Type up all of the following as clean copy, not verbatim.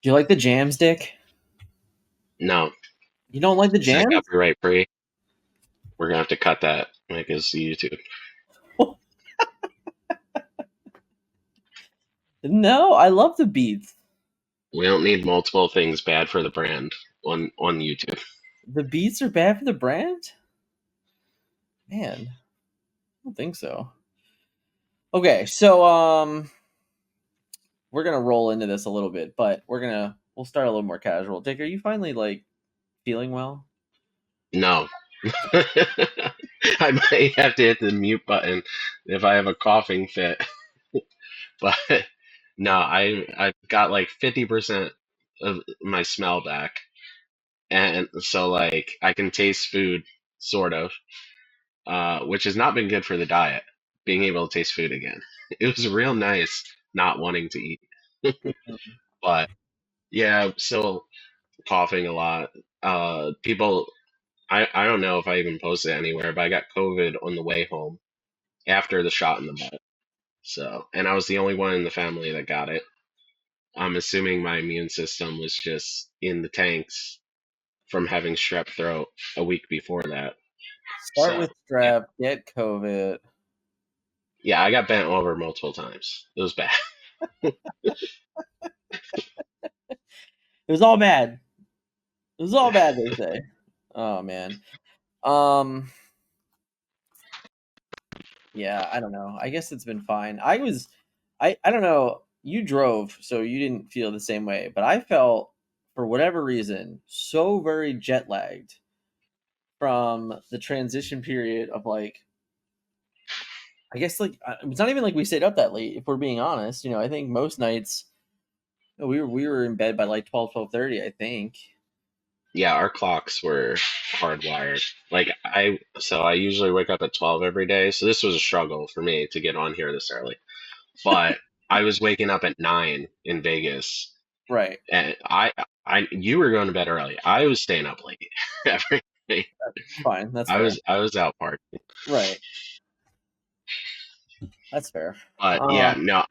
Do you like the jams, Dick? No, You don't like the is that jams? copyright free? We're gonna have to cut that. Like it's YouTube. No, I love the beats. We don't need multiple things bad for the brand on YouTube. The beats are bad for the brand? Man, I don't think so. Okay, so we're gonna roll into this a little bit, but we'll start a little more casual. Dick, are you finally like feeling well? No. I might have to hit the mute button if I have a coughing fit. But no, I've got like 50% of my smell back. And so like I can taste food sort of, which has not been good for the diet, being able to taste food again. It was real nice not wanting to eat. But yeah, I'm still coughing a lot. People, I don't know if I even posted it anywhere, but I got COVID on the way home after the shot in the butt. So, and I was the only one in the family that got it. I'm assuming my immune system was just in the tanks from having strep throat a week before that. Start So, with yeah, strep, get COVID. yeah, I got bent over multiple times. It was bad. It was all bad. It was all bad, they say. Oh man. Um yeah, I don't know. I guess it's been fine. I don't know. You drove, so you didn't feel the same way, but I felt for whatever reason so very jet lagged from the transition period of like I guess like it's not even like we stayed up that late if we're being honest. I think most nights we were in bed by like 12:30, I think. Yeah, our clocks were hardwired. Like I usually wake up at 12 every day, so this was a struggle for me to get on here this early. But I was waking up at 9 in Vegas, Right. and you were going to bed early. I was staying up late every day. Fine. That's I fair. was I was out partying. Right. That's fair. But yeah, no,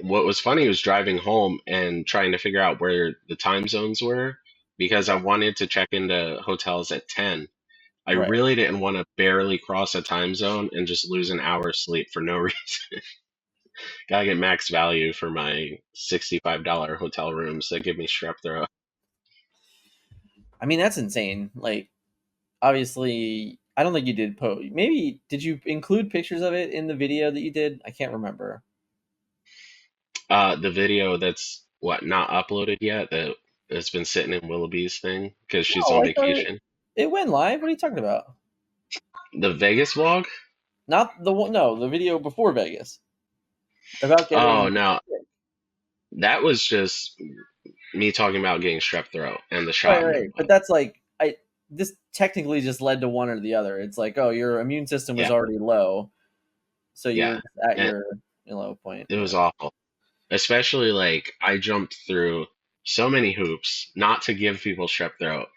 what was funny was driving home and trying to figure out where the time zones were because I wanted to check into hotels at 10. I Right. really didn't want to barely cross a time zone and just lose an hour's sleep for no reason. Gotta get max value for my $65 hotel rooms that give me strep throat. I mean, that's insane. Like, obviously, I don't think you did post. Maybe did you include pictures of it in the video that you did? I can't remember. The video that's not uploaded yet that's been sitting in Willoughby's thing because she's No, on I thought it vacation. it went live. What are you talking about? The Vegas vlog? Not the one. No, the video before Vegas about Oh getting. no, that was just me talking about getting strep throat and the Right, shot in the right. But butt. that's like I. This technically just led to one or the other. It's like, oh, your immune system was Yeah, already low, so you yeah, were at and your low point. it Yeah. was awful. Especially like I jumped through so many hoops not to give people strep throat,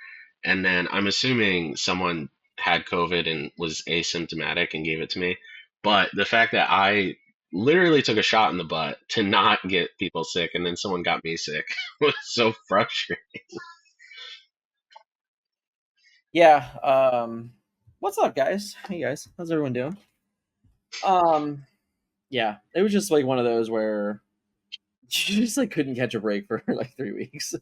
and then I'm assuming someone had COVID and was asymptomatic and gave it to me. But the fact that I literally took a shot in the butt to not get people sick, and then someone got me sick was so frustrating. Yeah. What's up, guys? Hey, guys. How's everyone doing? Um. Yeah, it was just like one of those where you just like couldn't catch a break for like 3 weeks.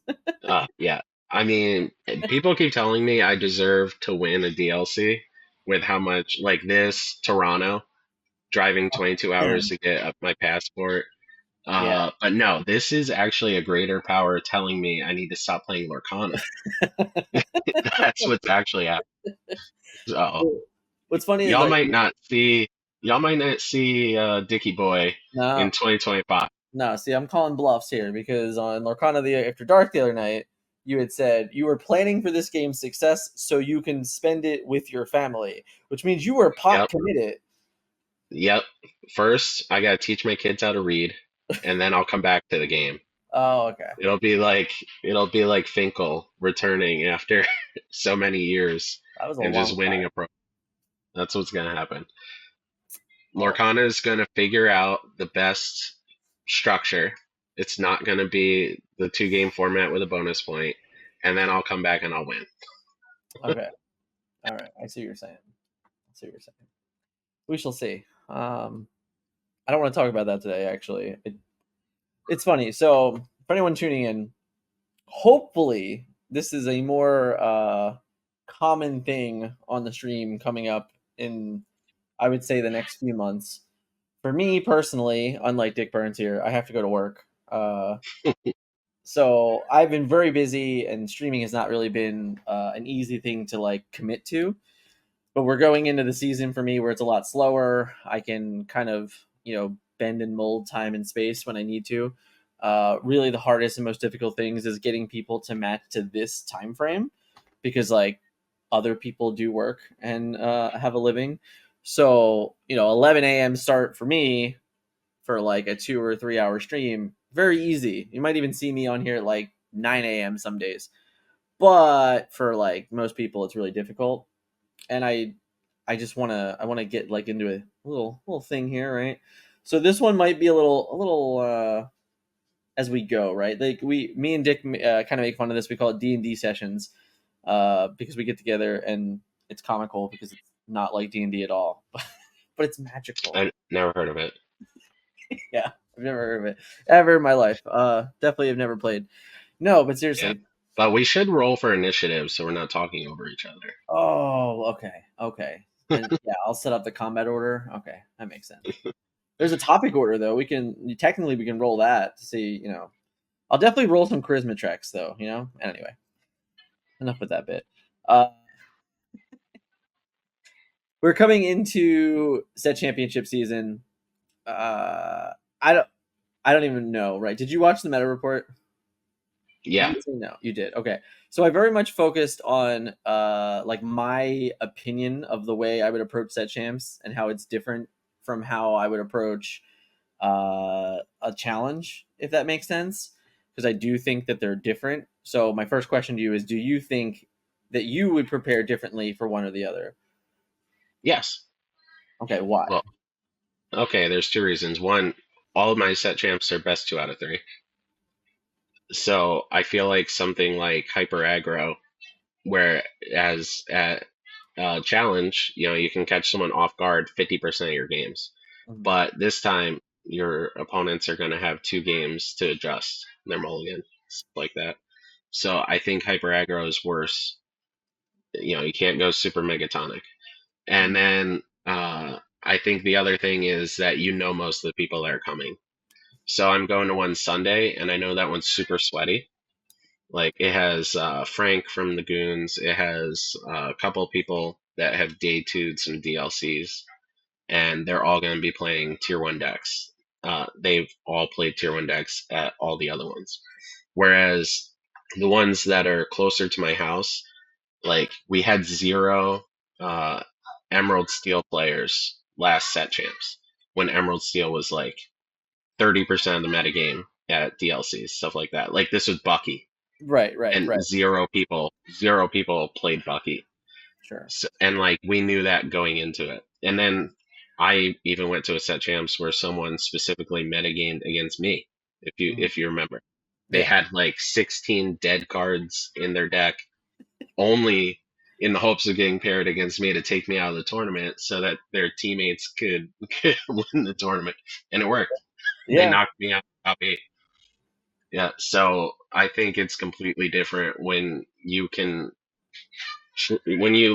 Yeah, I mean, people keep telling me I deserve to win a DLC with how much like this Toronto driving 22 hours to get up my passport. Yeah. But no, this is actually a greater power telling me I need to stop playing Lorcana. That's what's actually happening. So What's funny is y'all like might not see y'all might not see Dicky Boy in no, 2025. no. See, I'm calling bluffs here because on Lorcana the After Dark the other night, you had said you were planning for this game's success so you can spend it with your family, which means you were pot Yep, committed. yep. First, I gotta teach my kids how to read, and then I'll come back to the game. Oh, okay. It'll be like it'll be like Finkel returning after so many years That was a and long just time. winning a pro. That's what's gonna happen. Oh, Lorcana is gonna figure out the best structure It's not going to be the 2 game format with a bonus point, and then I'll come back and I'll win. Okay. All right. I see what you're saying. I see what you're saying. We shall see. I don't want to talk about that today. Actually, it's funny. So for anyone tuning in, hopefully this is a more common thing on the stream coming up in, I would say, the next few months. For me personally, unlike Dick Burns here, I have to go to work. So I've been very busy, and streaming has not really been an easy thing to like commit to. But we're going into the season for me where it's a lot slower. I can kind of, bend and mold time and space when I need to. Really, the hardest and most difficult things is getting people to match to this time frame, because like other people do work and have a living. So 11 a.m. start for me for like a 2 or 3 hour stream, very easy. You might even see me on here at like 9 a.m. some days. But for like most people, it's really difficult. And I want to get like into a little thing here, right? So this one might be a little as we go, right? Like me and Dick kind of make fun of this. We call it D&D Sessions, because we get together and it's comical because it's not like D&D at all, but it's magical. I never heard of it. Yeah, I've never heard of it ever in my life. Definitely have never played. No, but Yeah. seriously. But we should roll for initiative so we're not talking over each other. Oh, okay. And yeah, I'll set up the combat order. Okay, that makes sense. There's a topic order though. We can roll that to see. I'll definitely roll some charisma checks though. Anyway, enough with that bit. Uh, we're coming into set championship season. Uh, I don't. I don't even know. Right? Did you watch the meta report? I'm Yeah. guessing no, you did. Okay. So I very much focused on like my opinion of the way I would approach set champs and how it's different from how I would approach a challenge, if that makes sense. Because I do think that they're different. So my first question to you is, do you think that you would prepare differently for one or the other? Yes. Okay, why? Well, okay, there's 2 reasons. One, all of my set champs are best 2 out of 3. So I feel like something like hyper aggro, whereas at challenge, you can catch someone off guard 50% of your games. Mhm. But this time, your opponents are going to have 2 games to adjust their mulligan, stuff like that. So I think hyper aggro is worse. You can't go super megatonic. And then I think the other thing is that most of the people that are coming. So I'm going to one Sunday, and I know that one's super sweaty. Like it has Frank from the Goons. It has a couple of people that have day 2'd some DLCs, and they're all going to be playing tier 1 decks. They've all played tier 1 decks at all the other ones. Whereas the ones that are closer to my house, like we had 0 uh, Emerald Steel players last set champs when Emerald Steel was like 30% of the metagame at DLCs, stuff like that. Like this was Bucky, Right, right, and right. 0 people played Bucky. Sure. So, and like we knew that going into it. And then I even went to a set champs where someone specifically metagamed against me. If you Mhm. if you remember, they Yeah. had like 16 dead cards in their deck, only in the hopes of getting paired against me to take me out of the tournament so that their teammates could win the tournament. And it worked. They Yeah. knocked me out top 8. Yeah, so I think it's completely different when you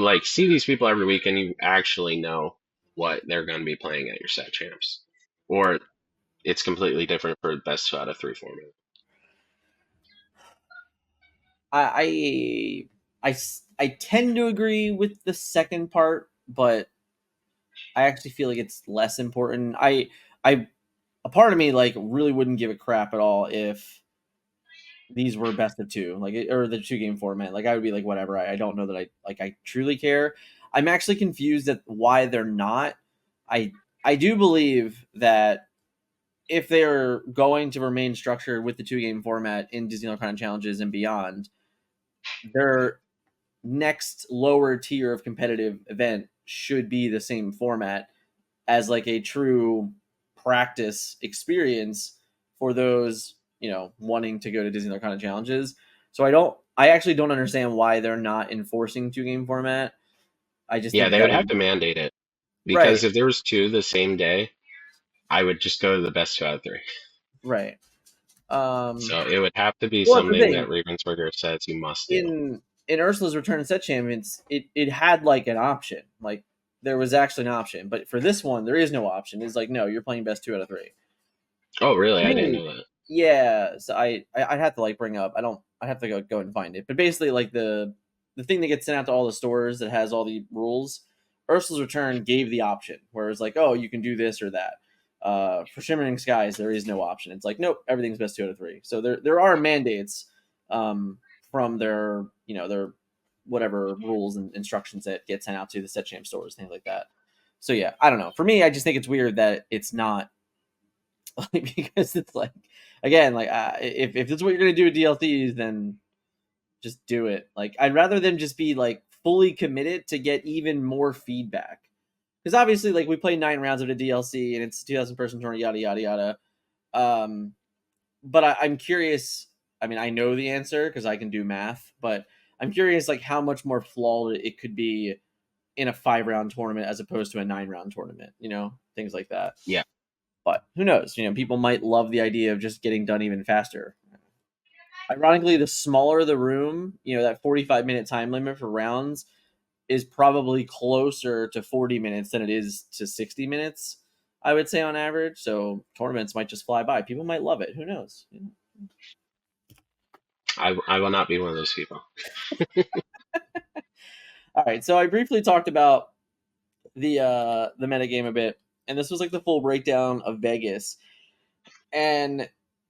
like see these people every week and you actually know what they're going to be playing at your set champs, or it's completely different for best 2 out of 3 format. I tend to agree with the second part, but I actually feel like it's less important. I a part of me like really wouldn't give a crap at all if these were best of two, like or the 2 game format. Like I would be like whatever. I don't know that I truly care. I'm actually confused at why they're not. I I do believe that if they're going to remain structured with the 2 game format in Disney Lorcana challenges and beyond, their next lower tier of competitive event should be the same format as like a true practice experience for those wanting to go to Disney Lorcana challenges. So I actually don't understand why they're not enforcing 2 game format. I just Yeah, think they that would have would to mandate it right, because if there was two the same day, I would just go to the best two out of three. right. So it would have to be Well, that's the something that thing. Ravensburger says you must do. In Ursula's Return Set Champions, it had like an option. Like there was actually an option, but for this one, there is no option. It's like no, you're playing best 2 out of 3. Oh, really? I didn't Me, know that. yeah. So I'd have to like bring up. I don't. I'd have to go and find it. But basically, like the thing that gets sent out to all the stores that has all the rules. Ursula's Return gave the option where it's like, oh, you can do this or that. For Shimmering Skies, there is no option. It's like, nope, everything's best 2 out of 3. So there are mandates um, from their whatever rules and instructions that get sent out to the set champ stores, things like that. So yeah, I don't know. For me, I just think it's weird that it's not because it's like again like if this is what you're gonna do with DLCs, then just do it. Like I'd rather them just be like fully committed to get even more feedback because obviously like we play 9 rounds of a DLC and it's a 2,000 person tournament, yada yada yada. Um, but I'm curious. I mean, I know the answer because I can do math, but I'm curious like how much more flawed it could be in a 5 round tournament as opposed to a 9 round tournament. Things like that. Yeah. But who knows? People might love the idea of just getting done even faster. Ironically, the smaller the room, that 45-minute time limit for rounds is probably closer to 40 minutes than it is to 60 minutes, I would say on average. So tournaments might just fly by. People might love it. Who knows? I will not be one of those people. All right. So I briefly talked about the metagame a bit, and this was like the full breakdown of Vegas. And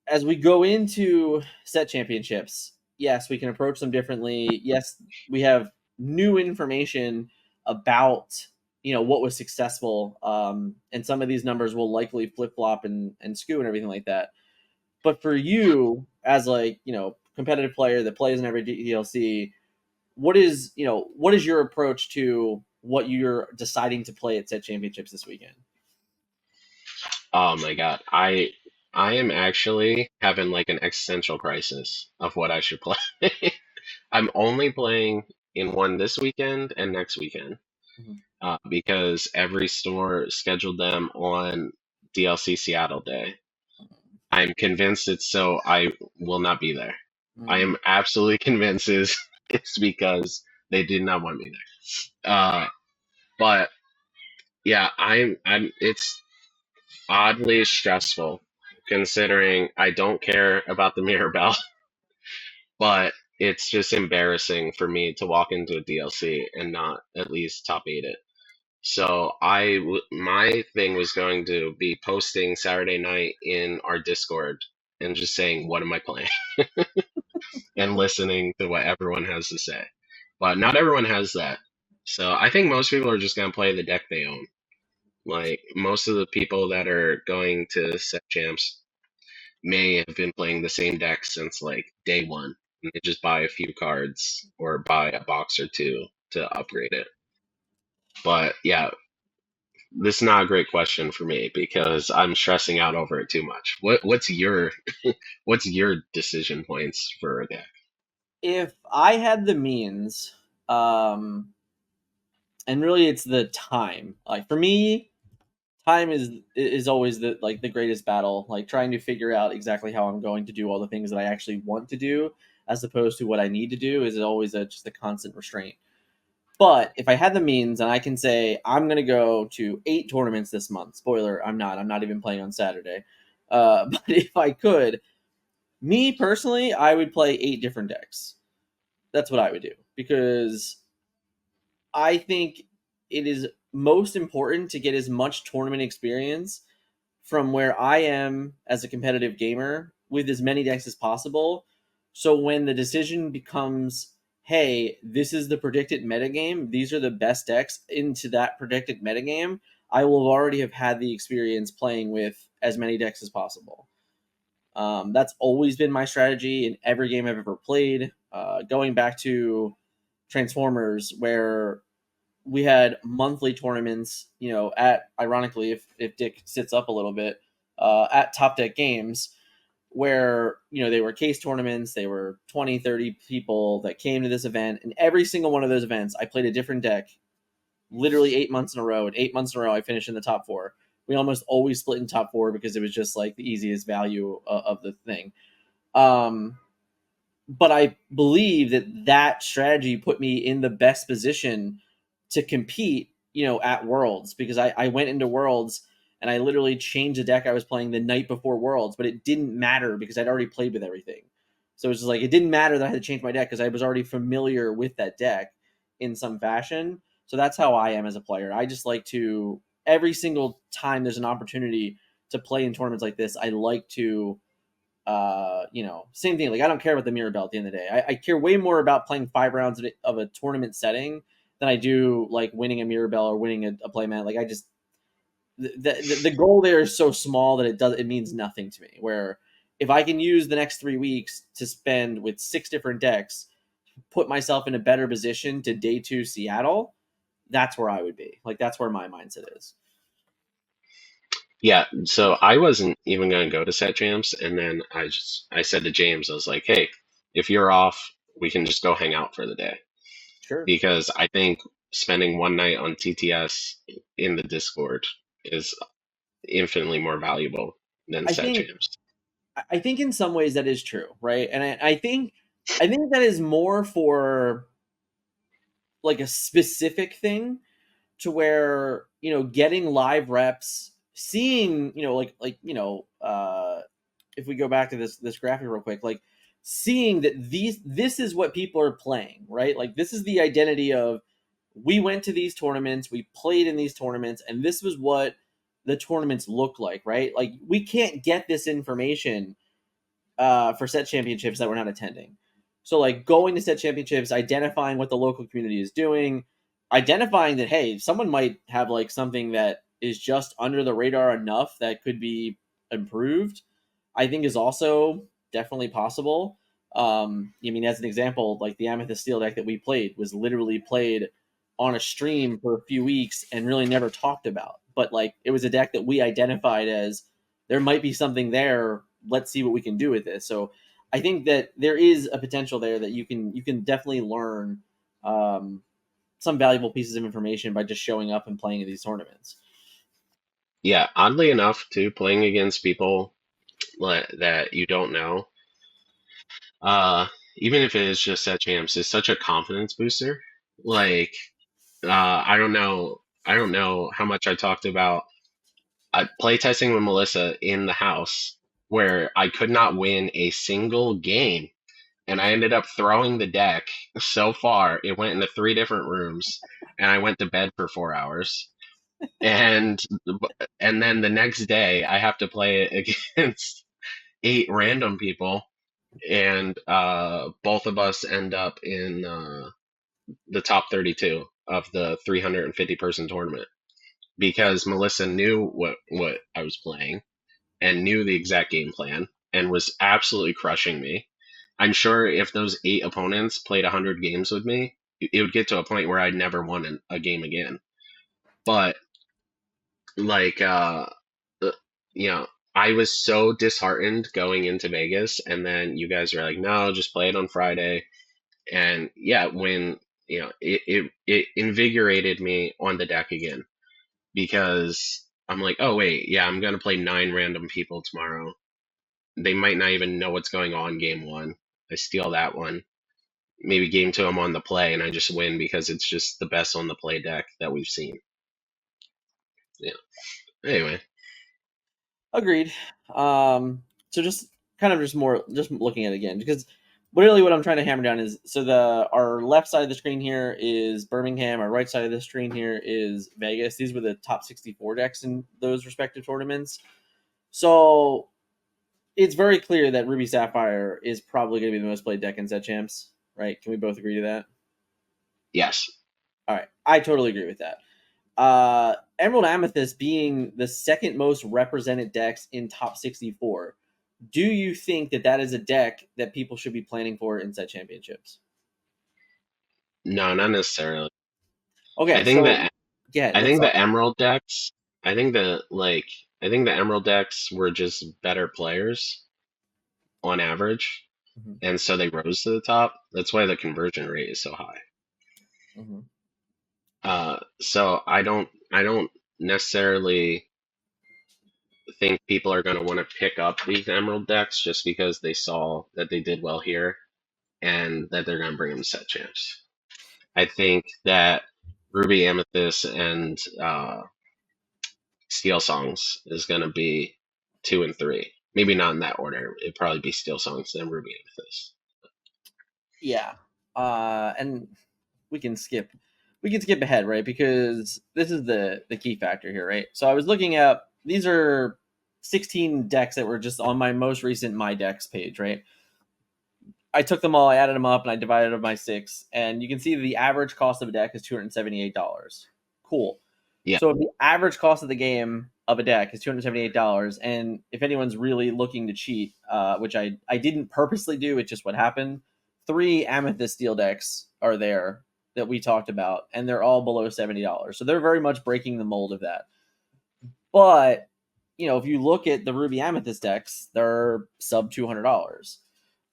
as we go into set championships, yes, we can approach them differently. Yes, we have new information about what was successful, and some of these numbers will likely flip flop and skew and everything like that. But for you, as like competitive player that plays in every DLC, what is your approach to what you're deciding to play at set championships this weekend? Oh my God. I am actually having like an existential crisis of what I should play. I'm only playing in one this weekend and next weekend Mhm. because every store scheduled them on DLC Seattle Day. I'm convinced it's so I will not be there. I Mhm. am absolutely convinced it's because they did not want me there. But yeah, I'm it's oddly stressful considering I don't care about the Mirabelle, but it's just embarrassing for me to walk into a DLC and not at least top eight it. So my thing was going to be posting Saturday night in our Discord and just saying, what am I playing? And listening to what everyone has to say. But not everyone has that. So I think most people are just going to play the deck they own. Like most of the people that are going to set champs may have been playing the same deck since like day one. And they just buy a few cards or buy a box or two to upgrade it. But yeah, this is not a great question for me because I'm stressing out over it too much. What's your decision points for a deck? If I had the means, and really it's the time. Like for me, time is always the greatest battle. Like trying to figure out exactly how I'm going to do all the things that I actually want to do, as opposed to what I need to do, is always just a constant restraint. But if I had the means and I can say I'm going to go to 8 tournaments this month, spoiler, I'm not. I'm not even playing on Saturday. But if I could, me personally, I would play 8 different decks. That's what I would do because I think it is most important to get as much tournament experience from where I am as a competitive gamer with as many decks as possible. So when the decision becomes, hey, this is the predicted metagame, these are the best decks into that predicted metagame, I will already have had the experience playing with as many decks as possible. That's always been my strategy in every game I've ever played. Going back to Transformers, where we had monthly tournaments, at ironically, if Dick sits up a little bit, at Top Deck Games, where they were case tournaments. They were 20, 30 people that came to this event, and every single one of those events I played a different deck, literally 8 months in a row. And 8 months in a row I finished in the top four. We almost always split in top four because it was just like the easiest value of the thing. um but I believe that that strategy put me in the best position to compete, at Worlds, because I went into Worlds and I literally changed the deck I was playing the night before Worlds, but it didn't matter because I'd already played with everything. So it was just like it didn't matter that I had to change my deck because I was already familiar with that deck in some fashion. So that's how I am as a player. I just like to, every single time there's an opportunity to play in tournaments like this, I like to, same thing. Like I don't care about the Mirabelle at the end of the day. I care way more about playing 5 rounds of a tournament setting than I do like winning a Mirabelle or winning a playmat. Like I just, the goal there is so small that it means nothing to me. Where if I can use the next 3 weeks to spend with 6 different decks, put myself in a better position to day two Seattle, that's where I would be. Like that's where my mindset is. Yeah, so I wasn't even going to go to set champs, and then I said to James, I was like, "Hey, if you're off, we can just go hang out for the day." Sure. Because I think spending one night on TTS in the Discord is infinitely more valuable than I set think champs. I think in some ways that is true, right? And I think that is more for like a specific thing, to where getting live reps, seeing if we go back to this graphic real quick, like seeing that this is what people are playing, right? Like this is the identity of, we went to these tournaments, we played in these tournaments, and this was what the tournaments look like, right? Like we can't get this information for set championships that we're not attending. So like going to set championships, identifying what the local community is doing, identifying that hey, someone might have like something that is just under the radar enough that could be improved, I think is also definitely possible. I mean, as an example, like the Amethyst Steel deck that we played was literally played on a stream for a few weeks and really never talked about. But like it was a deck that we identified as, there might be something there. Let's see what we can do with this. So I think that there is a potential there that you can definitely learn some valuable pieces of information by just showing up and playing in these tournaments. Yeah, oddly enough, too, playing against people that you don't know, uh, even if it is just set champs, is such a confidence booster. Like, I don't know how much I talked about playtesting with Melissa in the house where I could not win a single game. And I ended up throwing the deck so far, it went into 3 different rooms, and I went to bed for 4 hours. And and then the next day, I have to play it against 8 random people, and both of us end up in the top 32 of the 350 person tournament because Melissa knew what I was playing and knew the exact game plan and was absolutely crushing me. I'm sure if those 8 opponents played 100 games with me, it would get to a point where I'd never won a game again. But like, uh, you know, I was so disheartened going into Vegas, and then you guys are like, "No, just play it on Friday." And yeah, when it invigorated me on the deck again because I'm like, "Oh wait, yeah, I'm gonna play 9 random people tomorrow. They might not even know what's going on game one. I steal that one. Maybe game two, I'm on the play and I just win because it's just the best on the play deck that we've seen." Yeah. Anyway, Agreed. So just kind of just looking at it again, because literally what I'm trying to hammer down is, so the our left side of the screen here is Birmingham, our right side of the screen here is Vegas. These were the top 64 decks in those respective tournaments. So it's very clear that Ruby Sapphire is probably going to be the most played deck in set champs, right? Can we both agree to that? yes. All right, I totally agree with that. Emerald Amethyst being the second most represented decks in top 64, do you think that that is a deck that people should be planning for in set championships? No, not necessarily. I Okay, think so that yeah, I let's think talk. the Emerald decks. I think the Emerald decks were just better players. on average, Mm-hmm. and so they rose to the top. That's why the conversion rate is so high. Mm-hmm. So I don't necessarily think people are going to want to pick up these Emerald decks just because they saw that they did well here and that they're going to bring them set champs. I think that Ruby Amethyst and Steel Songs is going to be 2 and 3. Maybe not in that order. It'd probably be Steel Songs then Ruby Amethyst. Yeah. And we can skip ahead, right? Because this is the key factor here, right? So I was looking at these are 16 decks that were just on my most recent My Decks page, right? I took them all, I added them up, and I divided them by 6, and you can see the average cost of a deck is $278. Cool. Yeah, So if the average cost of the game of a deck is $278, and if anyone's really looking to cheat, which I didn't purposely do, it's just what happened. 3 Amethyst Steel decks are there that we talked about, and they're all below $70. So they're very much breaking the mold of that. But if you look at the Ruby Amethyst decks, they're sub $200.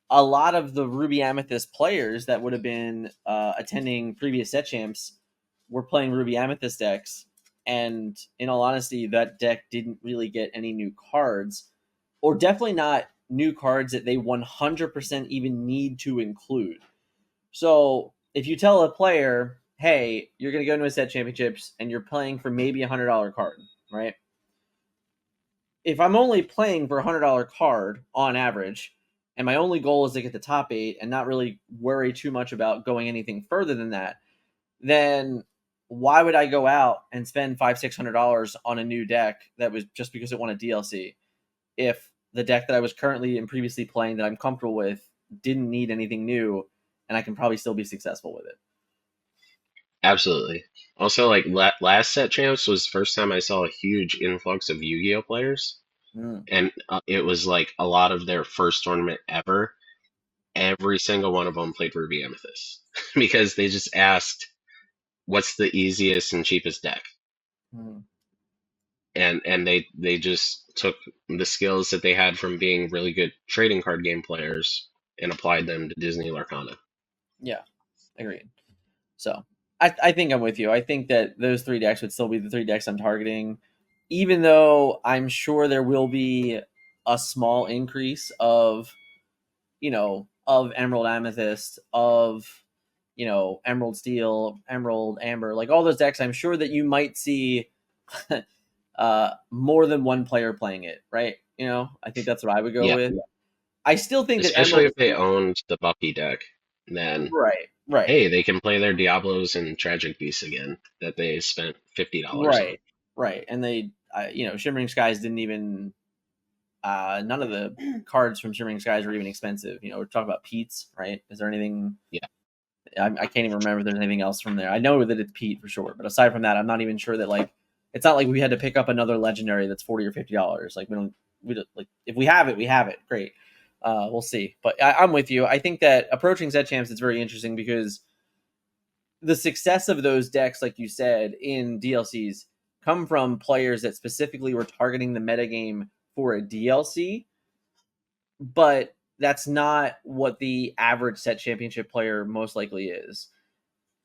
A lot of the Ruby Amethyst players that would have been attending previous set champs were playing Ruby Amethyst decks, and in all honesty, that deck didn't really get any new cards, or definitely not new cards that they 100% even need to include. So if you tell a player, hey, you're going to go into a set championships and you're playing for maybe $100 card, right? If I'm only playing for $100 card on average, and my only goal is to get the top 8 and not really worry too much about going anything further than that, then why would I go out and spend $500-$600 on a new deck that was just because it won a DLC if the deck that I was currently and previously playing that I'm comfortable with didn't need anything new and I can probably still be successful with it? absolutely. Also, like last set champs was the first time I saw a huge influx of Yu-Gi-Oh players, Mm, and it was like a lot of their first tournament ever. Every single one of them played Ruby Amethyst because they just asked, "What's the easiest and cheapest deck?" mm. And they just took the skills that they had from being really good trading card game players and applied them to Disney Lorcana. Yeah, agreed. So I think I'm with you. I think that those 3 decks would still be the 3 decks I'm targeting, even though I'm sure there will be a small increase of Emerald Amethyst, of Emerald Steel, Emerald Amber, like all those decks. I'm sure that you might see more than one player playing it, right? I think that's what I would go Yeah, with. I still think that especially Emerald if they Steel, owned the Bucky deck, then right, right, hey, they can play their Diablos and Tragic Beasts again that they spent $50 on. right, right, and Shimmering Skies didn't even. None of the cards from Shimmering Skies are even expensive. We're talking about Pete's, right? Is there anything? Yeah, I can't even remember if there's anything else from there. I know that it's Pete for sure, but aside from that, I'm not even sure that it's not like we had to pick up another legendary that's $40 or $50. Like we don't like if we have it, we have it. Great. We'll see. But I'm with you. I think that approaching Zed champs is very interesting because the success of those decks, like you said, in DLCs come from players that specifically were targeting the metagame for a DLC, but that's not what the average set championship player most likely is.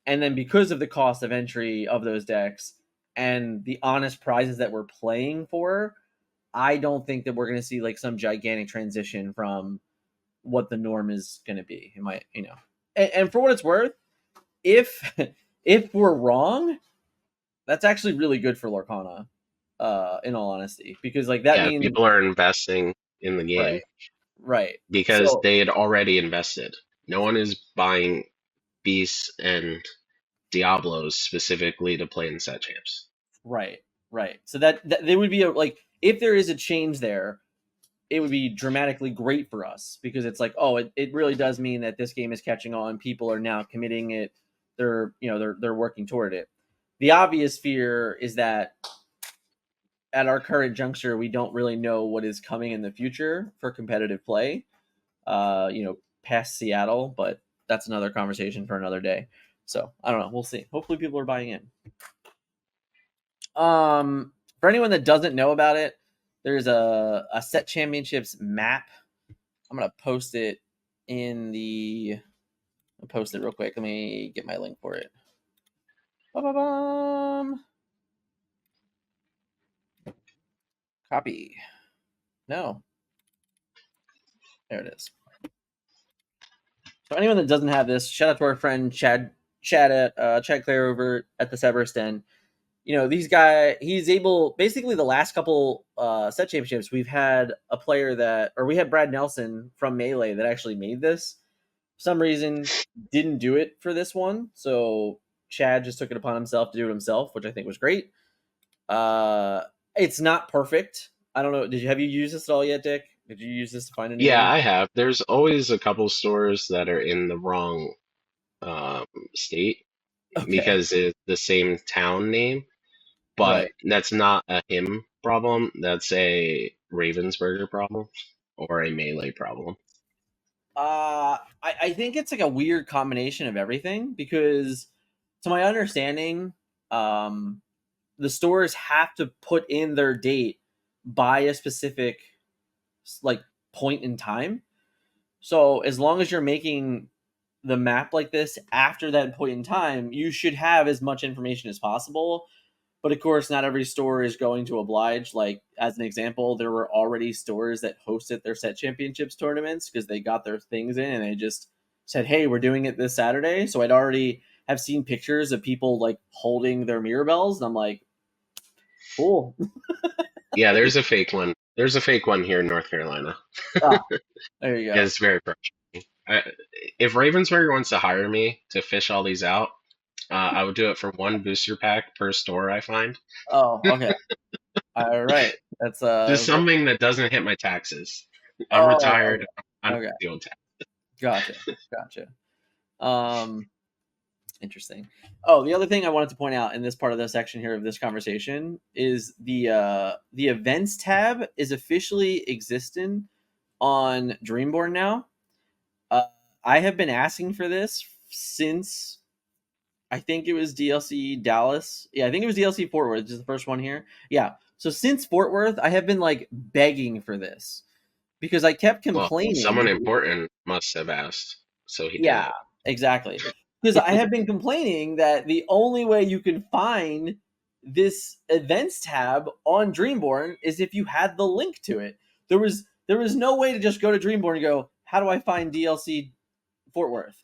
And then because of the cost of entry of those decks and the honest prizes that we're playing for, I don't think that we're going to see like some gigantic transition from what the norm is going to be. It might, and for what it's worth, if if we're wrong, that's actually really good for Lorcana. In all honesty, because like that yeah, means people are investing in the right, game right. because So they had already invested. No one is buying Beasts and Diablos specifically to play in set champs. right, right. So that there would be like if there is a change there, it would be dramatically great for us because it's like, oh, it really does mean that this game is catching on. People are now committing it. They're working toward it. The obvious fear is that at our current juncture, we don't really know what is coming in the future for competitive play. Past Seattle, but that's another conversation for another day. So I don't know. We'll see. Hopefully, people are buying in. For anyone that doesn't know about it, there's a set championships map I'm gonna post it in the. I'll post it real quick. Let me get my link for it. Ba-ba-bum. Copy. No, there it is. So anyone that doesn't have this, shout out to our friend Chad Clare over at the Severus Den. You know, these guy, he's able, basically the last couple set championships, we've had a player that, or we had Brad Nelson from Melee that actually made this. For some reason, didn't do it for this one, so Chad just took it upon himself to do it himself, which I think was great. Uh, it's not perfect. I don't know. Have you used this at all yet, Dick? Did you use this to find Yeah, anything? I have. There's always a couple stores that are in the wrong um, state Okay, because it's the same town name, but right. that's not a him problem. That's a Ravensburger problem or a Melee problem. I think it's like a weird combination of everything because, to my understanding, um, the stores have to put in their date by a specific like point in time. So as long as you're making the map like this after that point in time, you should have as much information as possible. But of course, not every store is going to oblige. Like, as an example, there were already stores that hosted their set championships tournaments because they got their things in and they just said, "Hey, we're doing it this Saturday." So I'd already have seen pictures of people like holding their Mirabelles, and I'm like, "Cool." Yeah, there's a fake one. There's a fake one here in North Carolina. Ah, there you go. It's very frustrating. If Ravensburger wants to hire me to fish all these out, I would do it for one booster pack per store I find. Oh, okay. All right. That's Just something that doesn't hit my taxes. I'm oh, retired. I don't okay. Okay. deal with tax. Gotcha. Gotcha. Um, Interesting. Oh, the other thing I wanted to point out in this part of the section here of this conversation is the events tab is officially existing on Dreamborn now. Uh, I have been asking for this since I think it was DLC Dallas. Yeah, I think it was DLC Fort Worth, which is the first one here. Yeah. So since Fort Worth, I have been like begging for this because I kept Well, someone complaining. important must have asked, so he did Yeah, it. exactly. Because I have been complaining that the only way you can find this events tab on Dreamborn is if you had the link to it. There was no way to just go to Dreamborn and go, how do I find DLC Fort Worth?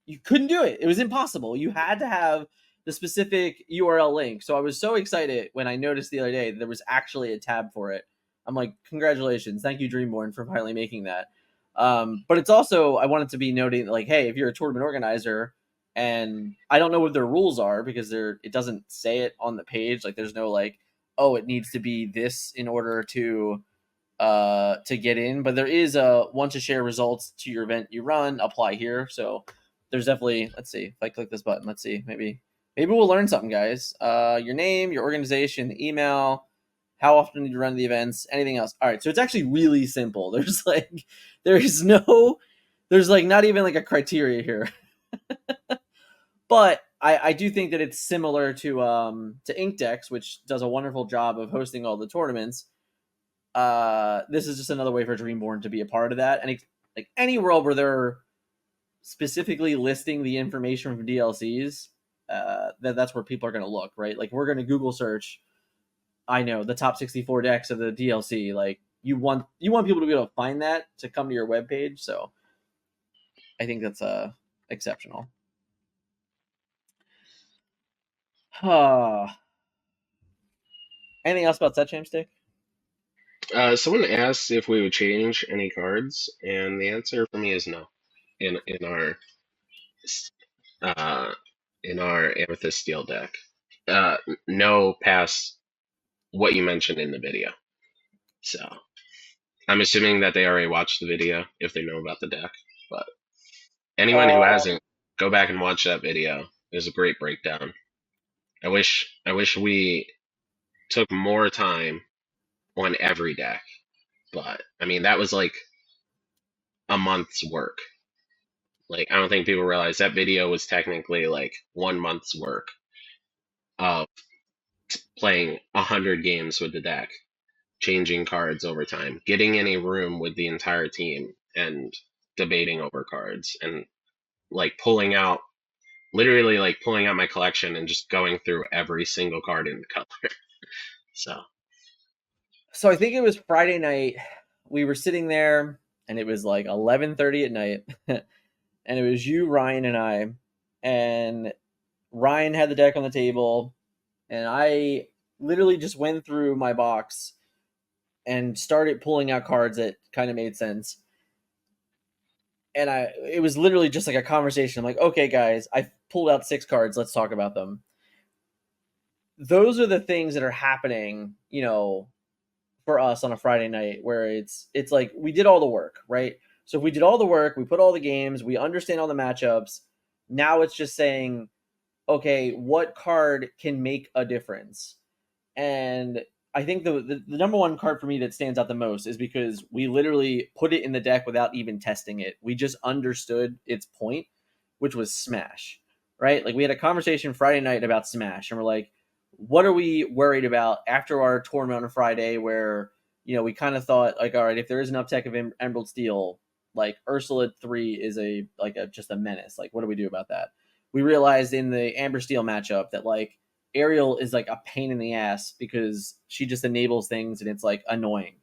You couldn't do it. It was impossible. You had to have the specific URL link. So I was so excited when I noticed the other day that there was actually a tab for it. I'm like, congratulations, thank you Dreamborn for finally making that. But it's also I wanted to be noting like, hey, if you're a tournament organizer, and I don't know what their rules are because it doesn't say it on the page. Like, there's no like, oh, it needs to be this in order to get in, but there is a want to share results to your event you run, apply here. So there's definitely, let's see if I click this button, let's see, maybe we'll learn something, guys. Your name, your organization, the email, how often you run the events, anything else. All right, so it's actually really simple. There's no there's like not even like a criteria here. But I do think that it's similar to Inkdex, which does a wonderful job of hosting all the tournaments. This is just another way for Dreamborn to be a part of that. And like any world where they're specifically listing the information from DLCs, that's where people are going to look, right? Like, we're going to Google search. I know the top 64 decks of the DLC. Like, you want people to be able to find that to come to your webpage. So I think that's exceptional. Anything else about set champ stick? Someone asked if we would change any cards, and the answer for me is no. In uh, in our Amethyst Steel deck, uh, no past what you mentioned in the video. So I'm assuming that they already watched the video if they know about the deck. But anyone who Uh, hasn't, go back and watch that video. There's a great breakdown. I wish we took more time on every deck, but I mean that was like a month's work. Like I don't think people realize that video was technically like 1 month's work of playing 100 games with the deck changing cards over time, getting in a room with the entire team and debating over cards and like pulling out literally like pulling out my collection and just going through every single card in the color. So So I think it was Friday night. We were sitting there, and it was like 11:30 at night, and it was you, Ryan, and I. And Ryan had the deck on the table, and I literally just went through my box and started pulling out cards that kind of made sense. And it was literally just like a conversation. I'm like, okay, guys, I pulled out 6 cards. Let's talk about them. Those are the things that are happening, for us on a Friday night, where it's like we did all the work, right? So if we did all the work, we put all the games, we understand all the matchups. Now it's just saying, okay, what card can make a difference? And I think the number one card for me that stands out the most is because we literally put it in the deck without even testing it. We just understood its point, which was Smash, right? Like we had a conversation Friday night about Smash, and we're like, what are we worried about after our tournament on Friday where, we kind of thought like, all right, if there is an uptech of Emerald Steel, like Ursula 3 is just a menace. Like, what do we do about that? We realized in the Amber Steel matchup that like Ariel is like a pain in the ass because she just enables things and it's like annoying.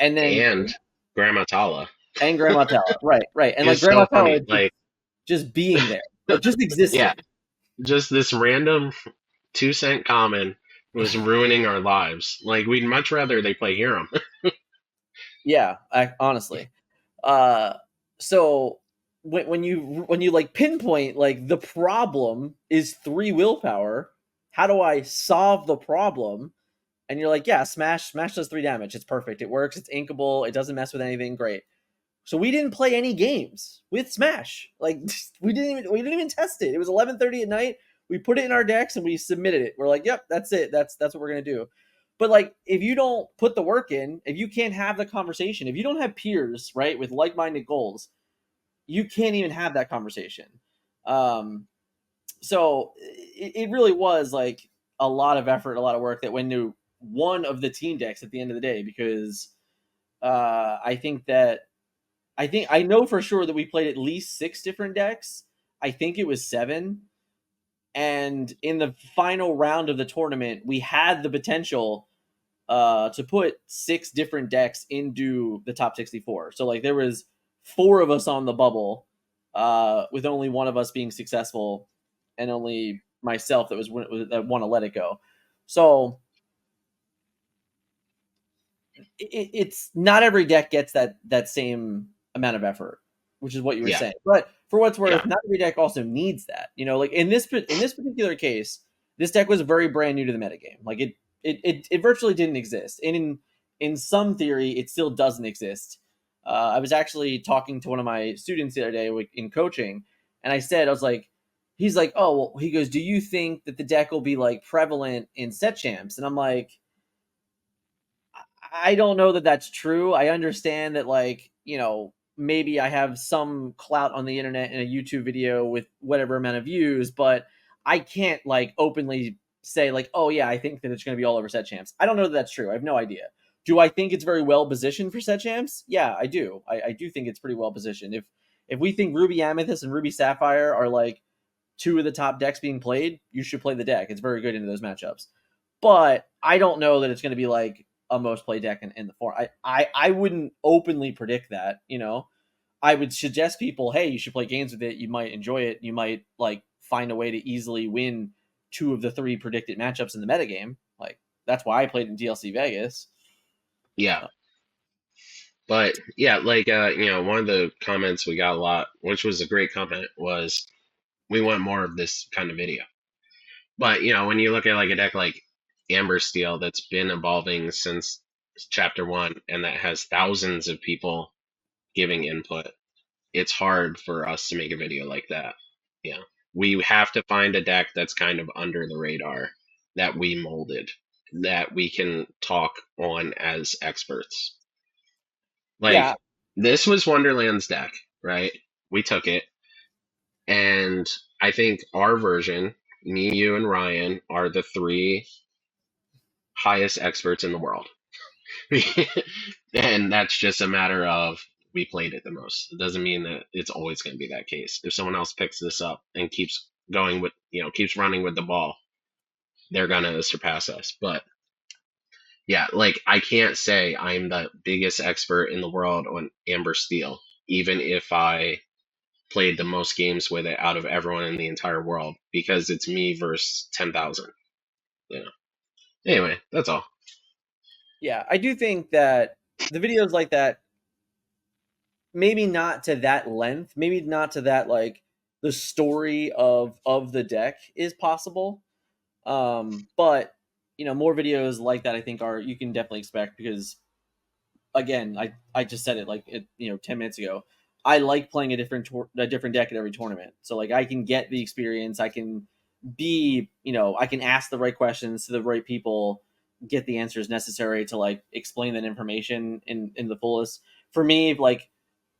And then and Grandma Tala and Grandma Tala, right, and like is Grandma so Tala funny. Like just being there, like just yeah, existing. just this random 2 cent common was ruining our lives. Like we'd much rather they play Hiram. Yeah, honestly. Uh, so when you like pinpoint like the problem is 3 willpower, how do I solve the problem? And you're like, yeah, smash does 3 damage. It's perfect. It works. It's inkable. It doesn't mess with anything. Great. So we didn't play any games with Smash. Like we didn't even test it. It was 11:30 at night. We put it in our decks and we submitted it. We're like, yep, that's it. That's what we're gonna do. But like, if you don't put the work in, if you can't have the conversation, if you don't have peers, right, with like-minded goals, you can't even have that conversation. Um, so it really was like a lot of effort, a lot of work that went into one of the team decks at the end of the day because I think that I know for sure that we played at least 6 different decks. I think it was 7. And in the final round of the tournament, we had the potential to put 6 different decks into the top 64. So like there was 4 of us on the bubble, with only one of us being successful, and only myself that want to let it go. So it's not every deck gets that same amount of effort, which is what you were Yeah, saying. But for what's yeah, worth, not every deck also needs that. Like in this particular case, this deck was very brand new to the metagame. Like it virtually didn't exist, and in some theory, it still doesn't exist. I was actually talking to one of my students the other day in coaching, and I was like, he's like, oh, well, he goes, do you think that the deck will be like prevalent in set champs? And I'm like, I don't know that that's true. I understand that, like, maybe I have some clout on the internet in a YouTube video with whatever amount of views, but I can't, like, openly say, like, oh, yeah, I think that it's going to be all over set champs. I don't know that that's true. I have no idea. Do I think it's very well positioned for set champs? Yeah, I do. I do think it's pretty well positioned. If we think Ruby Amethyst and Ruby Sapphire are, like, 2 of the top decks being played, you should play the deck. It's very good into those matchups. But I don't know that it's going to be like a most play deck in the form. I wouldn't openly predict that. I would suggest people, hey, you should play games with it. You might enjoy it. You might like find a way to easily win 2 of the 3 predicted matchups in the metagame. Like that's why I played in DLC Vegas. yeah. But yeah, like one of the comments we got a lot, which was a great comment, was we want more of this kind of video. But when you look at like a deck like Amber Steel that's been evolving since chapter 1 and that has thousands of people giving input, it's hard for us to make a video like that. Yeah. We have to find a deck that's kind of under the radar that we molded that we can talk on as experts. Like Yeah, this was Wonderland's deck, right? We took it and I think our version, me, you, and Ryan, are the 3 highest experts in the world. And that's just a matter of we played it the most. It doesn't mean that it's always going to be that case. If someone else picks this up and keeps going with, keeps running with the ball, they're going to surpass us. But yeah, like I can't say I'm the biggest expert in the world on Amber Steel, even if I played the most games with it out of everyone in the entire world, because it's me versus 10,000. You know. Anyway, that's all. Yeah, I do think that the videos like that, maybe not to that length, maybe not to that like the story of the deck is possible. But more videos like that I think are you can definitely expect because again, I just said it like 10 minutes ago. I like playing a different deck at every tournament. So like I can get the experience, I can I can ask the right questions to the right people, get the answers necessary to like explain that information in the fullest. For me, like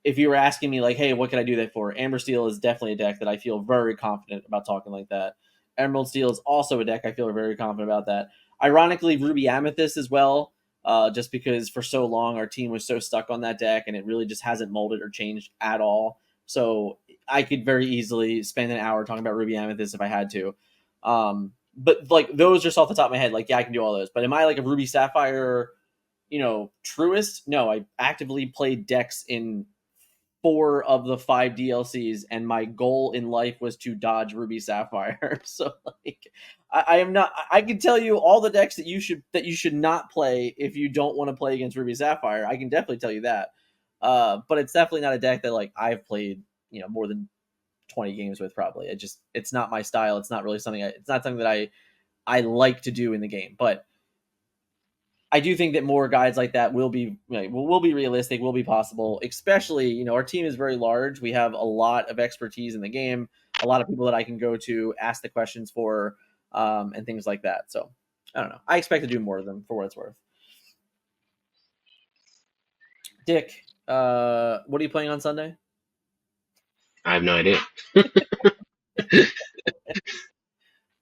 if you were asking me like, hey, what can I do that for? Amber Steel is definitely a deck that I feel very confident about talking like that. Emerald Steel is also a deck I feel very confident about that. Ironically, Ruby Amethyst as well, just because for so long our team was so stuck on that deck and it really just hasn't molded or changed at all. So I could very easily spend an hour talking about Ruby Amethyst if I had to. But like those just off the top of my head, like yeah, I can do all those. But am I like a Ruby Sapphire, truest? No, I actively played decks in 4 of the 5 DLCs, and my goal in life was to dodge Ruby Sapphire. So like, I am not. I can tell you all the decks that you should not play if you don't want to play against Ruby Sapphire. I can definitely tell you that. But it's definitely not a deck that like I've played more than 20 games with. Probably it's not my style. It's not really something. It's not something that I like to do in the game, but I do think that more guides like that will be realistic, will be possible. Especially, our team is very large. We have a lot of expertise in the game, a lot of people that I can go to ask the questions for, and things like that. So I don't know. I expect to do more of them for what it's worth. Dick, what are you playing on Sunday? I have no idea.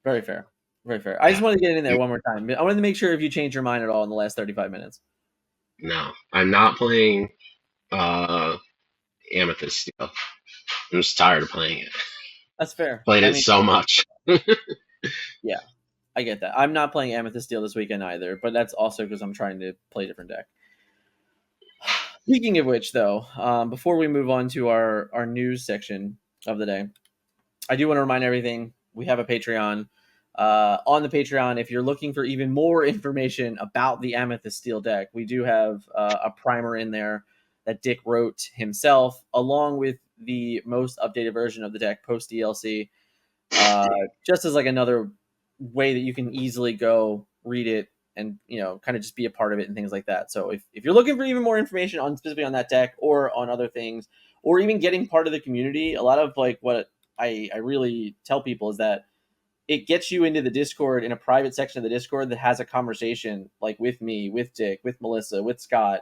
Very fair. Very fair. I just Yeah. wanted to get it in there You, one more time. I wanted to make sure if you changed your mind at all in the last 35 minutes. no, I'm not playing uh Amethyst Steel. I'm just tired of playing it. That's fair. Played I it mean, so much. yeah, I get that. I'm not playing Amethyst Steel this weekend either, but that's also because I'm trying to play a different deck. Speaking of which, though, before we move on to our news section of the day, I do want to remind everything we have a Patreon. On the Patreon, if you're looking for even more information about the Amethyst Steel deck, we do have a primer in there that Dick wrote himself, along with the most updated version of the deck post DLC, just as like another way that you can easily go read it and kind of just be a part of it and things like that. So if you're looking for even more information on specifically on that deck or on other things or even getting part of the community, a lot of like what I really tell people is that it gets you into the Discord in a private section of the Discord that has a conversation like with me, with Dick, with Melissa, with Scott,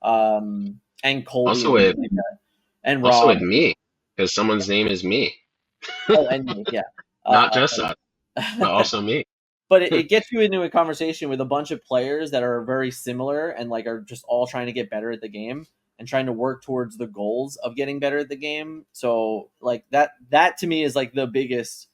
and Colby Also and things with like that, and also Rob. with me, because someone's name is me. Oh, and me, yeah. Not just us, but also me. But it gets you into a conversation with a bunch of players that are very similar and like are just all trying to get better at the game and trying to work towards the goals of getting better at the game. So like that to me is like the biggest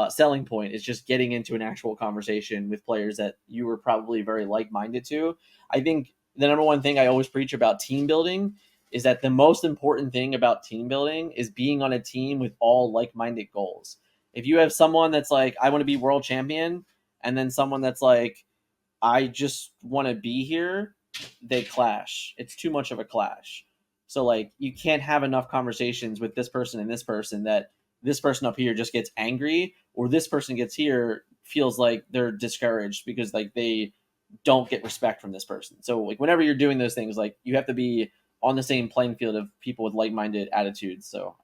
selling point is just getting into an actual conversation with players that you were probably very like-minded to. I think the number one thing I always preach about team building is that the most important thing about team building is being on a team with all like-minded goals. If you have someone that's like, I want to be world champion, and then someone that's like, I just want to be here, they clash. It's too much of a clash. So like you can't have enough conversations with this person and this person that this person up here just gets angry or this person gets here feels like they're discouraged because like they don't get respect from this person. So like whenever you're doing those things, like you have to be on the same playing field of people with like-minded attitudes. So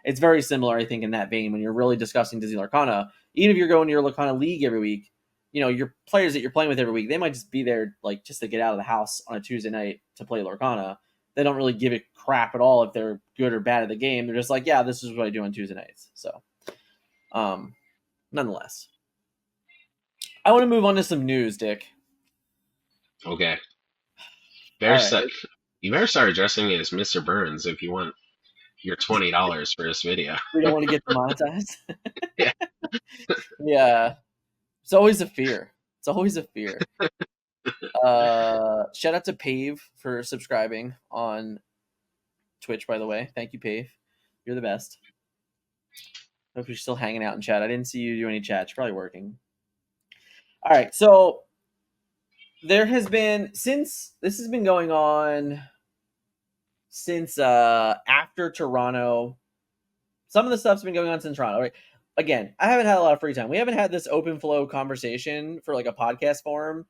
it's very similar, I think, in that vein when you're really discussing Disney Lorcana. Even if you're going to your Lorcana League every week, your players that you're playing with every week, they might just be there like just to get out of the house on a Tuesday night to play Lorcana. They don't really give a crap at all if they're good or bad at the game. They're just like, yeah, this is what I do on Tuesday nights. So, nonetheless, I want to move on to some news, Dick. Okay. All Better right. start, you better start addressing me as Mr. Burns if you want your $20 for this video. We don't want to get demonetized. Yeah. Yeah. It's always a fear. It's always a fear. Shout out to Pave for subscribing on Twitch, by the way. Thank you, Pave. You're the best. Hope you're still hanging out in chat. I didn't see you do any chat. You're probably working. All right. So there has been, since this has been going on since after Toronto. Some of the stuff's been going on since Toronto. Right? Again, I haven't had a lot of free time. We haven't had this open flow conversation for like a podcast forum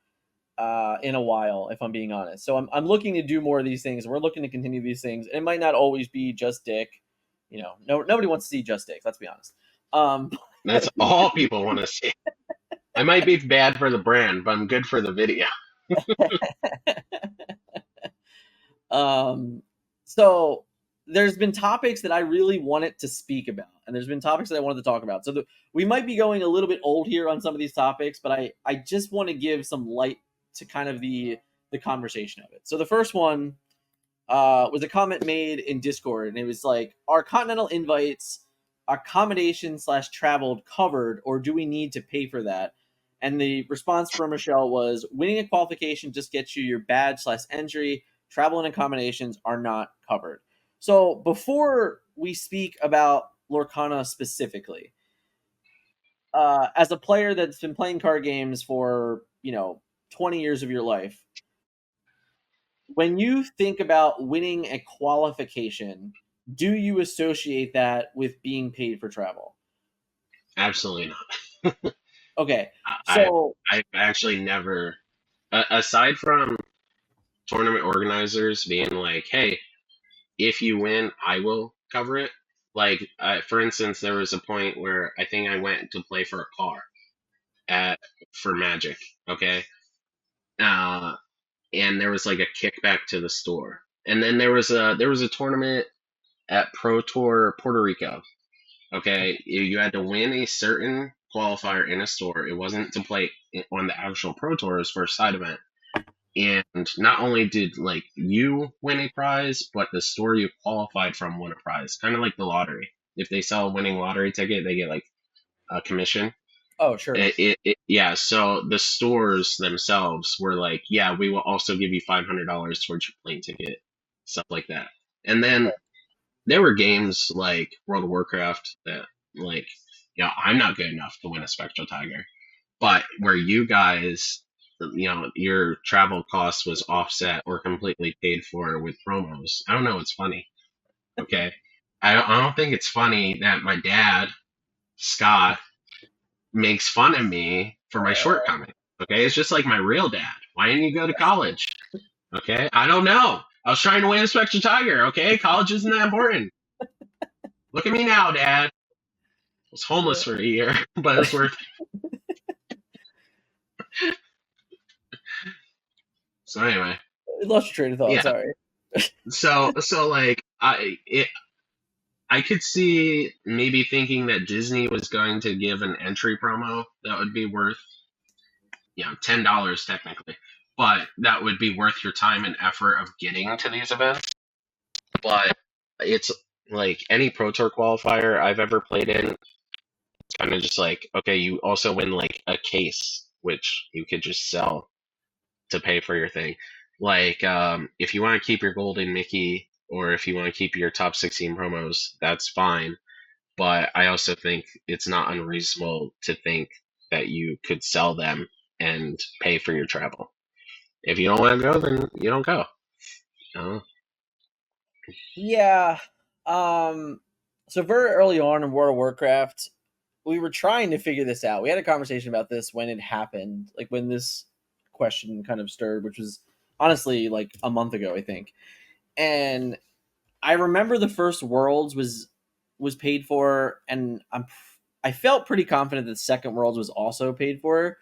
in a while, if I'm being honest. So I'm looking to do more of these things. We're looking to continue these things. It might not always be just Dick. You know, nobody wants to see just Dick. Let's be honest. That's all people want to see. I might be bad for the brand, but I'm good for the video. So there's been topics that I really wanted to speak about, and there's been topics that I wanted to talk about. So we might be going a little bit old here on some of these topics, but I just want to give some light to kind of the conversation of it. So the first one was a comment made in Discord, and it was like, "Are Continental Invites accommodation / traveled covered, or do we need to pay for that?" And the response from Michelle was, "Winning a qualification just gets you your badge / entry. Travel and accommodations are not covered." So before we speak about Lorcana specifically, as a player that's been playing card games for 20 years of your life, when you think about winning a qualification, do you associate that with being paid for travel? Absolutely not. Okay, I so I've actually never, aside from tournament organizers being like, "Hey, if you win, I will cover it." Like, for instance, there was a point where I think I went to play for a car at for Magic. Okay, uh, and there was like a kickback to the store, and then there was a tournament at Pro Tour Puerto Rico. Okay, you had to win a certain qualifier in a store. It wasn't to play on the actual Pro Tours for a side event. And not only did like you win a prize, but the store you qualified from won a prize. Kind of like the lottery. If they sell a winning lottery ticket, they get like a commission. oh sure, Yeah. So the stores themselves were like, yeah, we will also give you $500 towards your plane ticket, stuff like that. And then there were games like World of Warcraft that like, I'm not good enough to win a Spectral Tiger, but where you guys, your travel cost was offset or completely paid for with promos. I don't know. It's funny. Okay. I don't think it's funny that my dad, Scott, makes fun of me for my shortcomings. Okay. It's just like my real dad. Why didn't you go to college? Okay. I don't know. I was trying to win a Spectral Tiger. Okay. College isn't that important. Look at me now, dad. I was homeless for a year, but it was worth it. So anyway, I lost your train of thought. yeah. Sorry. So like I could see maybe thinking that Disney was going to give an entry promo that would be worth, $10 technically, but that would be worth your time and effort of getting to these events. But it's like any Pro Tour qualifier I've ever played in, it's kind of just like, okay, you also win like a case, which you could just sell to pay for your thing. Like, if you want to keep your Golden Mickey or if you want to keep your top 16 promos, that's fine. But I also think it's not unreasonable to think that you could sell them and pay for your travel. If you don't want to go, then you don't go. Uh, Yeah. So very early on in World of Warcraft, we were trying to figure this out. We had a conversation about this when it happened, like when this question kind of stirred, which was honestly like a month ago, I think. And I remember the first Worlds was paid for, and I felt pretty confident that the second Worlds was also paid for,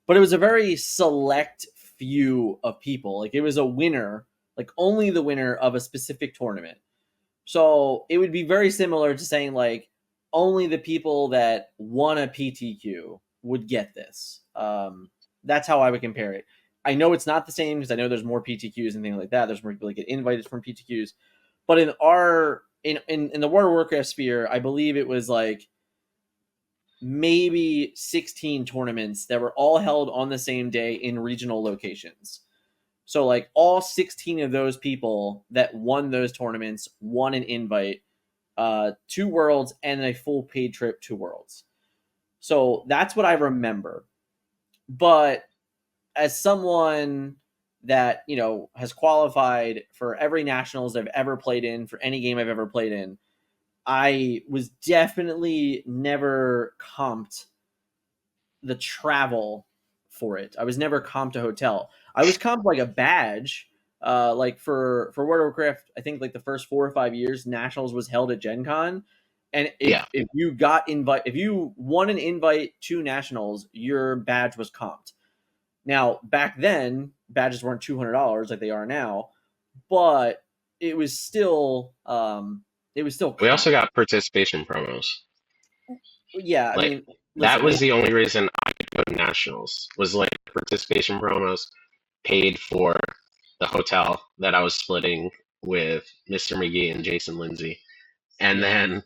but it was a very select few of people. Like it was a winner, like only the winner of a specific tournament. So it would be very similar to saying like only the people that won a PTQ would get this. That's how I would compare it. I know it's not the same because I know there's more PTQs and things like that. There's more people that get invited from PTQs, but in our in the World of Warcraft sphere, I believe it was like maybe 16 tournaments that were all held on the same day in regional locations. So like all 16 of those people that won those tournaments won an invite to Worlds and a full paid trip to Worlds. So that's what I remember. But as someone that, has qualified for every nationals I've ever played in, for any game I've ever played in, I was definitely never comped the travel for it. I was never comped a hotel. I was comped like a badge. Like for World of Warcraft, I think like the first 4 or 5 years, Nationals was held at Gen Con. And Yeah. if you if you won an invite to Nationals, your badge was comped. Now back then, badges weren't $200 like they are now, but it was still We also comped. got participation promos. Yeah, I Like mean, that listen, was the only reason I could go to nationals was like participation promos paid for the hotel that I was splitting with Mr. McGee and Jason Lindsay, and yeah, then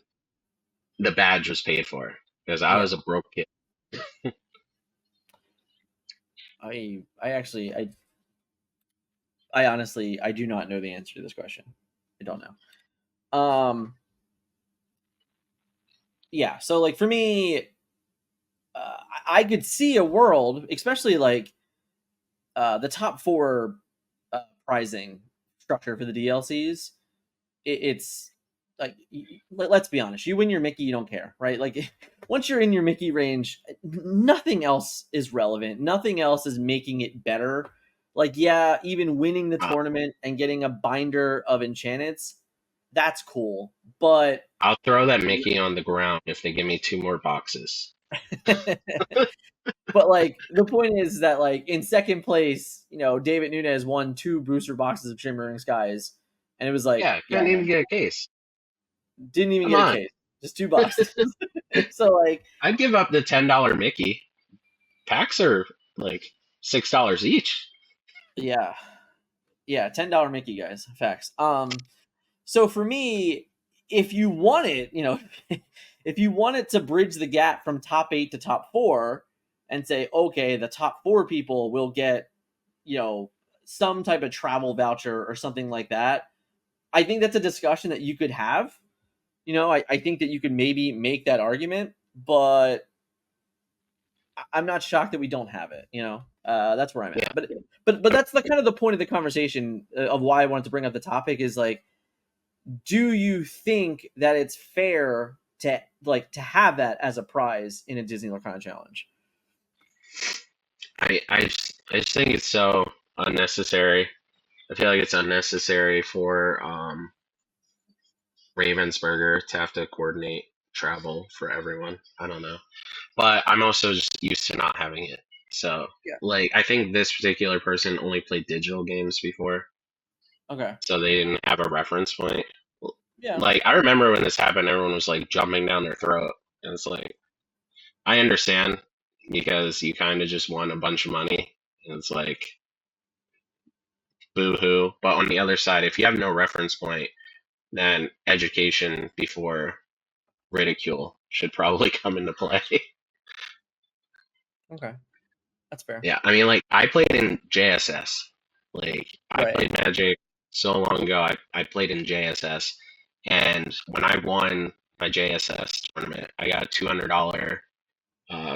the badge was paid for because I yeah. was a broke kid. I actually I honestly I do not know the answer to this question. I don't know. Yeah, so like for me, I could see a world, especially like the top four pricing structure for the DLCs. It's like let's be honest, you win your Mickey, you don't care, right? Like once you're in your Mickey range, nothing else is relevant. Nothing else is making it better. Like yeah, even winning the Uh, tournament and getting a binder of enchantments, that's cool. But I'll throw that Mickey on the ground if they give me 2 more boxes. but like the point is that like in second place, David Nunez won 2 booster boxes of Shimmering Skies, and it was like, Yeah, yeah, couldn't even man, get a case. didn't even Come get a on, case, just 2 boxes. So like, I'd give up the $10 Mickey. Packs are like $6 each. yeah, yeah, $10 Mickey guys, facts. So for me, if you want it, if you want it to bridge the gap from top 8 to top 4, and say, okay, the top 4 people will get, you know, some type of travel voucher or something like that. I think that's a discussion that you could have. I think that you could maybe make that argument, but I'm not shocked that we don't have it. That's where I'm Yeah, at. But that's the kind of the point of the conversation of why I wanted to bring up the topic is like, do you think that it's fair to have that as a prize in a Disney Lorcana challenge? I just think it's so unnecessary. I feel like it's unnecessary for Ravensburger to have to coordinate travel for everyone. I don't know, but I'm also just used to not having it. So, Yeah. like, I think this particular person only played digital games before, Okay. so they didn't have a reference point. Yeah. Like, I remember when this happened, everyone was like jumping down their throat, and it's like, I understand because you kind of just won a bunch of money, and it's like, boo hoo. But on the other side, if you have no reference point, then education before ridicule should probably come into play. Okay. That's fair. Yeah, I mean, like I played in JSS. Like I Right. played Magic so long ago. I played in JSS, and when I won my JSS tournament, I got a $200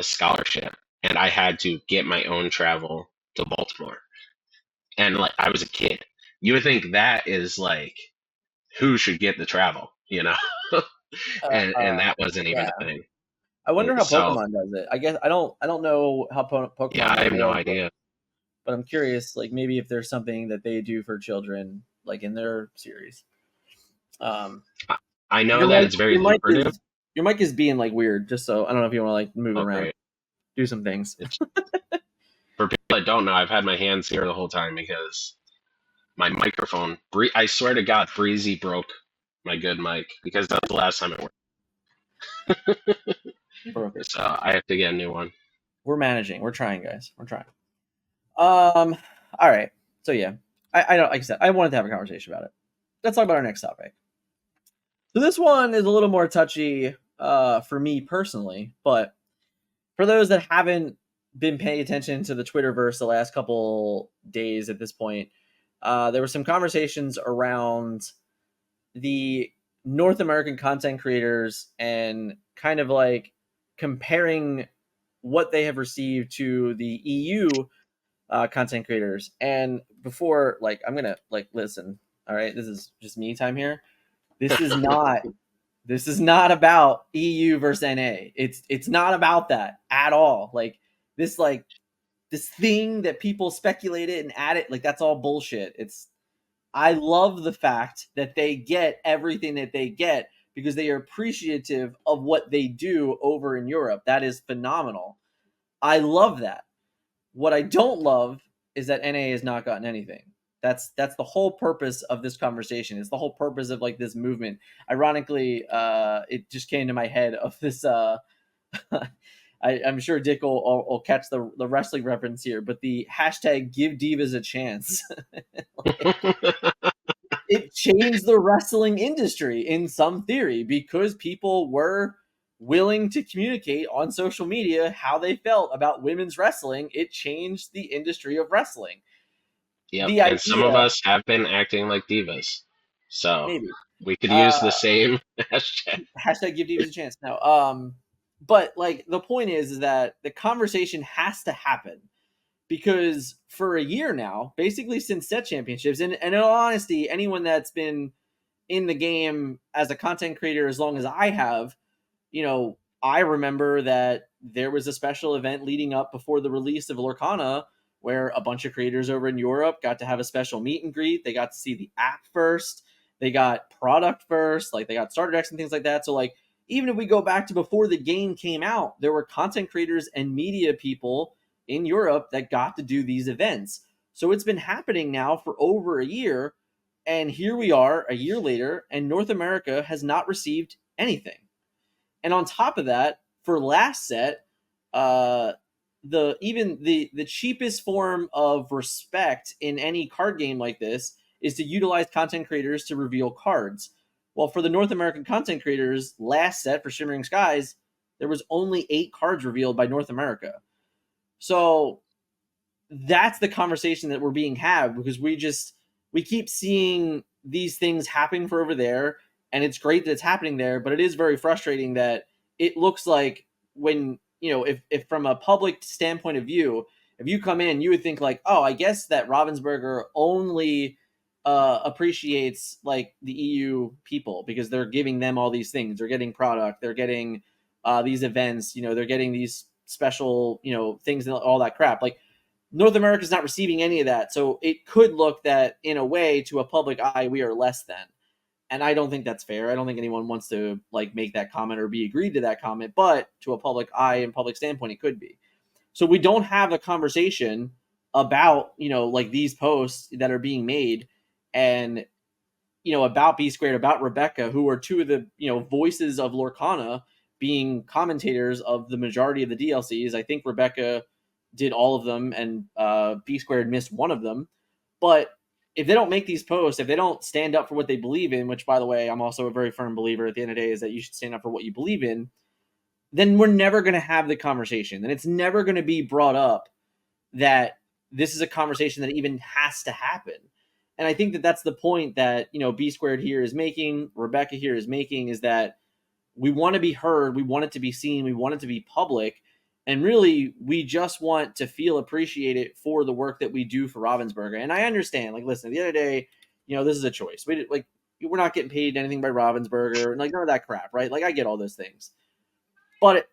scholarship, and I had to get my own travel to Baltimore. And like I was a kid, you would think that is like who should get the travel, you know? And that wasn't even Yeah. a thing. I wonder how So Pokemon does it. I guess I don't know how yeah, Pokemon I have no rewards, idea. but I'm curious, like maybe if there's something that they do for children, like in their series. Um, I I know your that mic, it's very your mic lucrative. is your mic is being like weird. Just so I don't know if you want to like move it Oh, around, great. do some things. It's for people that don't know, I've had my hands here the whole time because my microphone, I swear to God, Breezy broke my good mic because that's the last time it worked. Perfect. So I have to get a new one. We're managing. We're trying, guys. We're trying. Um. All right. So yeah, I don't like I said I wanted to have a conversation about it. Let's talk about our next topic. So this one is a little more touchy for me personally, but for those that haven't been paying attention to the Twitterverse the last couple days at this point, there were some conversations around the North American content creators and kind of like comparing what they have received to the EU content creators. And before, like, I'm gonna like listen. All right, this is just me time here. This is not. This is not about EU versus NA. It's not about that at all. Like this thing that people speculated and added. Like that's all bullshit. It's I love the fact that they get everything that they get because they are appreciative of what they do over in Europe. That is phenomenal. I love that. What I don't love is that NA has not gotten anything. That's the whole purpose of this conversation. It's the whole purpose of like this movement. Ironically, it just came to my head of this. I'm sure Dick will catch the wrestling reference here, but the hashtag Give Divas a Chance. Like, it changed the wrestling industry in some theory because people were willing to communicate on social media how they felt about women's wrestling. It changed the industry of wrestling. Yep, The and some of idea, us have been acting like divas, so maybe, we could use uh, the same hashtag. hashtag give divas a chance. No, but like the point is that the conversation has to happen because for a year now, basically since set championships, and in all honesty, anyone that's been in the game as a content creator as long as I have, I remember that there was a special event leading up before the release of Lorcana where a bunch of creators over in Europe got to have a special meet and greet. They got to see the app first. They got product first. Like they got starter decks and things like that. So like even if we go back to before the game came out, there were content creators and media people in Europe that got to do these events. So it's been happening now for over a year. And here we are a year later, and North America has not received anything. And on top of that, for last set, uh, the cheapest form of respect in any card game like this is to utilize content creators to reveal cards. Well, for the North American content creators, last set for Shimmering Skies, there was only 8 cards revealed by North America. So that's the conversation that we're being had because we keep seeing these things happening for over there, and it's great that it's happening there, but it is very frustrating that it looks like when if from a public standpoint of view, if you come in, you would think like, oh, I guess that Ravensburger only appreciates like the EU people because they're giving them all these things. They're getting product, they're getting these events, they're getting these special things and all that crap. Like North America is not receiving any of that. So it could look that in a way to a public eye, we are less than. And I don't think that's fair. I don't think anyone wants to like make that comment or be agreed to that comment, but to a public eye and public standpoint, it could be. So we don't have a conversation about, like these posts that are being made and, about B Squared, about Rebecca, who are two of the, voices of Lorcana being commentators of the majority of the DLCs. I think Rebecca did all of them, and B Squared missed one of them. But if they don't make these posts, if they don't stand up for what they believe in, which by the way, I'm also a very firm believer at the end of the day is that you should stand up for what you believe in, then we're never going to have the conversation. And it's never going to be brought up that this is a conversation that even has to happen. And I think that that's the point that, B Squared here is making, Rebecca here is making, is that we want to be heard, we want it to be seen, we want it to be public, and really we just want to feel appreciated for the work that we do for Ravensburger. And I understand, like, listen, at the end of the day, this is a choice. We're not getting paid anything by Ravensburger and like none of that crap, right? Like I get all those things, but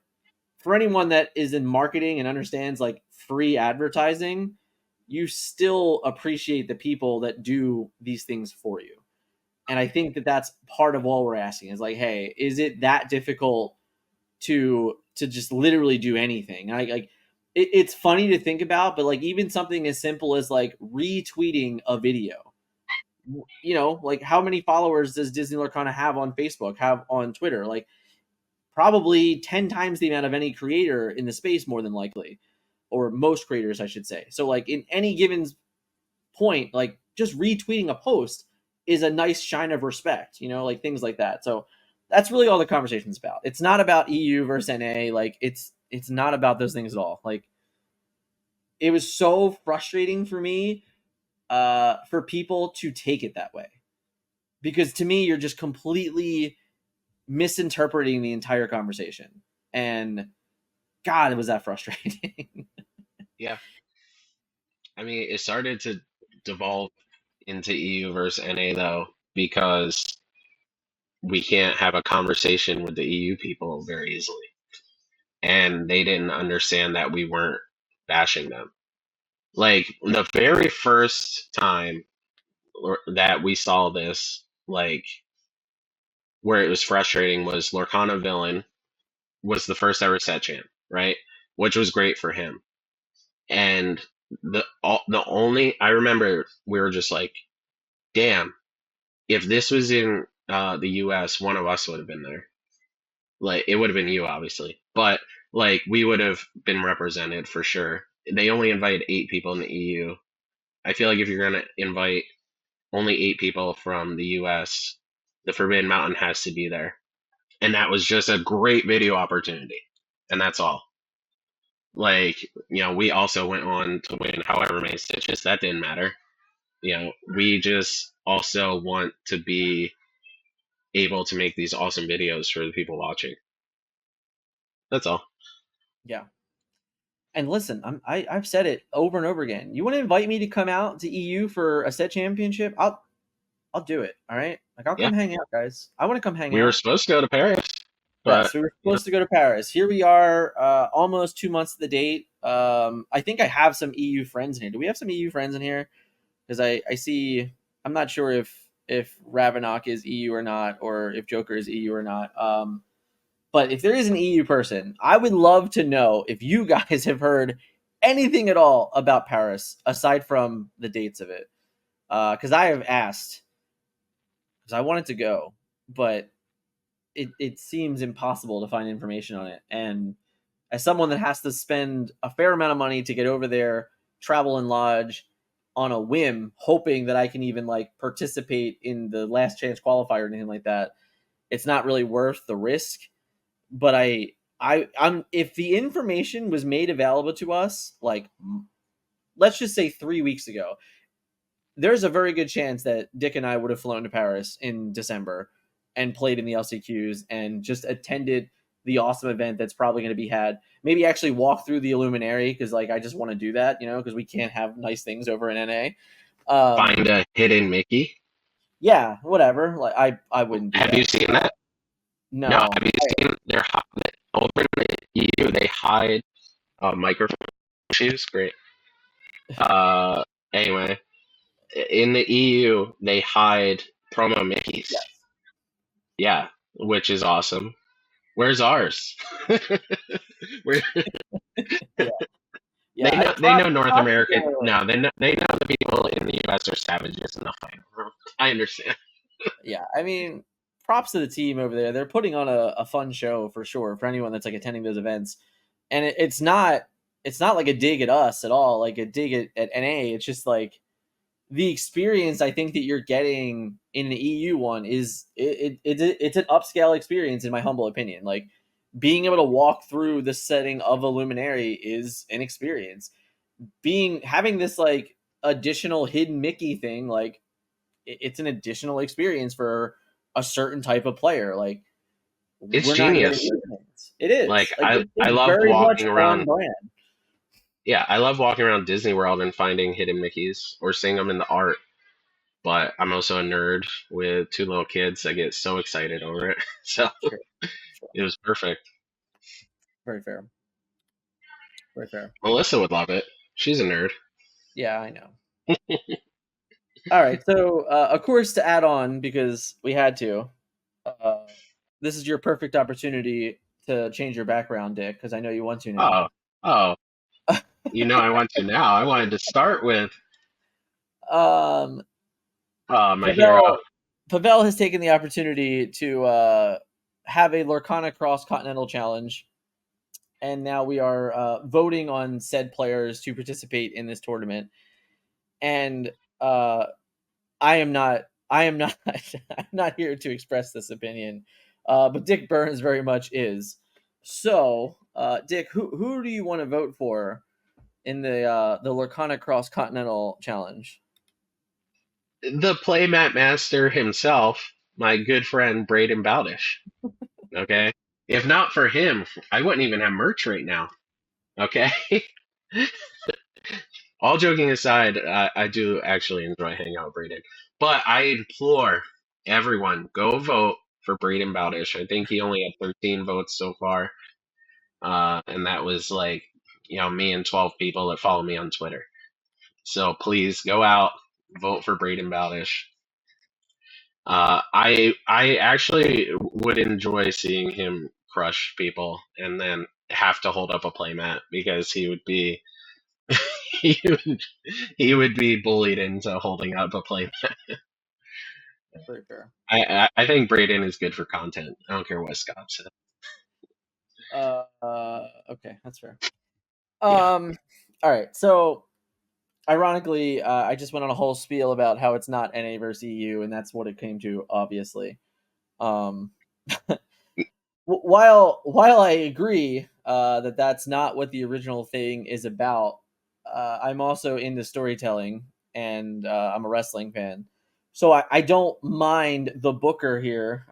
for anyone that is in marketing and understands like free advertising, you still appreciate the people that do these things for you. And I think that that's part of all we're asking is like, hey, is it that difficult to just literally do anything? It's funny to think about, but like even something as simple as like retweeting a video. Like how many followers does Disney Lorcana have on Facebook, have on Twitter? Like probably 10 times the amount of any creator in the space, more than likely. or most creators, I should say. So like in any given point, like just retweeting a post is a nice shine of respect, like things like that. So that's really all the conversation's about. It's not about EU versus NA. Like it's not about those things at all. Like it was so frustrating for me for people to take it that way, because to me you're just completely misinterpreting the entire conversation, and God, was that frustrating. Yeah. I mean, it started to devolve into EU versus NA though, because we can't have a conversation with the EU people very easily. And they didn't understand that we weren't bashing them. Like the very first time that we saw this, like where it was frustrating, was Lorcana Villain was the first ever set champ, right? Which was great for him. And the only I remember we were just like, damn, if this was in the U.S., one of us would have been there. Like it would have been you, obviously, but like we would have been represented for sure. They only invite 8 people in the EU. I feel like if you're gonna invite only 8 people from the U.S., the Forbidden Mountain has to be there, and that was just a great video opportunity, and that's all. Like we also went on to win however many stitches. That didn't matter. We just also want to be able to make these awesome videos for the people watching. That's all. Yeah. And listen, I've said it over and over again. You want to invite me to come out to EU for a set championship? I'll do it. All right, like I'll Yeah, come hang out, guys. I want to come hang we were out. supposed to go to Paris, but Yes, we were supposed to go to Paris. Here we are, almost 2 months to the date. I think I have some EU friends in here. Do we have some EU friends in here? Because I see. I'm not sure if Ravenok is EU or not, or if Joker is EU or not. But if there is an EU person, I would love to know if you guys have heard anything at all about Paris aside from the dates of it. Because I have asked, because I wanted to go, but it seems impossible to find information on it. And as someone that has to spend a fair amount of money to get over there, travel and lodge on a whim, hoping that I can even like participate in the last chance qualifier or anything like that, it's not really worth the risk. But I'm if the information was made available to us, like let's just say 3 weeks ago, there's a very good chance that Dick and I would have flown to Paris in December and played in the LCQs and just attended the awesome event that's probably going to be had. Maybe actually walk through the Illuminary, because like I just want to do that, because we can't have nice things over in NA. find a hidden Mickey. Yeah, whatever. Like I wouldn't do Have you that. seen that? No, No. have you seen over in the EU? They hide microphone issues. Great. Uh, anyway, in the EU, they hide promo Mickeys. Yes. Yeah, which is awesome. Where's ours? Where Yeah. Yeah. they know North Props America. to No, they know the people in the US are savages enough. I understand. yeah, I mean, props to the team over there. They're putting on a fun show for sure for anyone that's like attending those events. And it's not like a dig at us at all, like a dig at NA. It's just like the experience I think that you're getting in the EU one is it's an upscale experience in my humble opinion. Like being able to walk through the setting of a luminary is an experience. Having this like additional hidden Mickey thing, like it's an additional experience for a certain type of player. Like It's we're not getting genius. those things. It Like is like I it's love very much walking on around. brand. Yeah, I love walking around Disney World and finding hidden Mickeys or seeing them in the art. But I'm also a nerd with 2 little kids. I get so excited over it. So Sure, sure. it was perfect. Very fair. Very fair. Melissa would love it. She's a nerd. Yeah, I know. All right, so of course to add on because we had to. Uh, this is your perfect opportunity to change your background, Dick, because I know you want to now. Oh, oh, I want to now. I wanted to start with um, my hero. Pavel Pavel has taken the opportunity to have a Lorcana Cross Continental Challenge and now we are voting on said players to participate in this tournament. And uh, I am not. I am not. I'm not here to express this opinion, but Dick Burns very much is. So, Dick, who do you want to vote for in the Lorcana Cross Continental Challenge? The playmat master himself, my good friend Braden Bowdish. Okay, if not for him, I wouldn't even have merch right now. Okay. All joking aside, I do actually enjoy hanging out with Braden. But I implore everyone, go vote for Braden Bowdish. I think he only had 13 votes so far. And that was like, me and 12 people that follow me on Twitter. So please go out, vote for Braden Bowdish. I actually would enjoy seeing him crush people and then have to hold up a playmat because he would be he would he would be bullied into holding up a play. Very fair. I think Braden is good for content. I don't care what Scott said. Okay, that's fair. Yeah. All right. So, ironically, I just went on a whole spiel about how it's not NA versus EU, and that's what it came to, obviously. Um, while I agree that that's not what the original thing is about, I'm also into storytelling, and I'm a wrestling fan. So I don't mind the booker here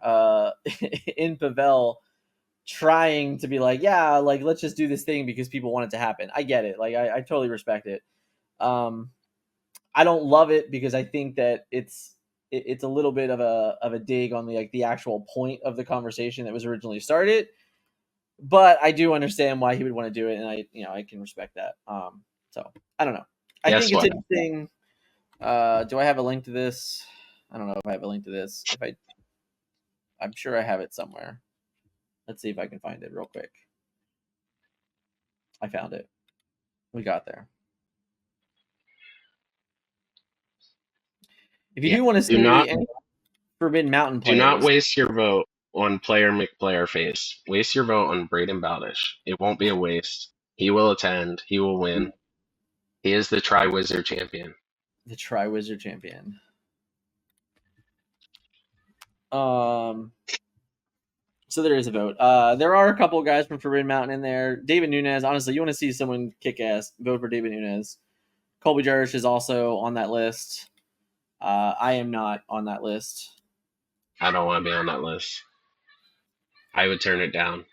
in Pavel trying to be like, yeah, like let's just do this thing because people want it to happen. I get it. Like I totally respect it. Um, I don't love it because I think that it's a little bit of a dig on the like the actual point of the conversation that was originally started. But I do understand why he would want to do it, and I can respect that. So I don't know. I Guess think it's what? interesting. Do I have a link to this? I don't know if I have a link to this. If I, I'm sure I have it somewhere. Let's see if I can find it real quick. I found it. We got there. If you Yeah. do want to Do not see any Forbidden Mountain do not players, waste your vote on player McPlayer face. Waste your vote on Braden Bowdish. It won't be a waste. He will attend. He will win. He is the Tri-Wizard champion. the Tri Wizard champion. Um, so there is a vote. There are a couple of guys from Forbidden Mountain in there. David Nunes. Honestly, you want to see someone kick ass? Vote for David Nunes. Colby Jarish is also on that list. I am not on that list. I don't want to be on that list. I would turn it down.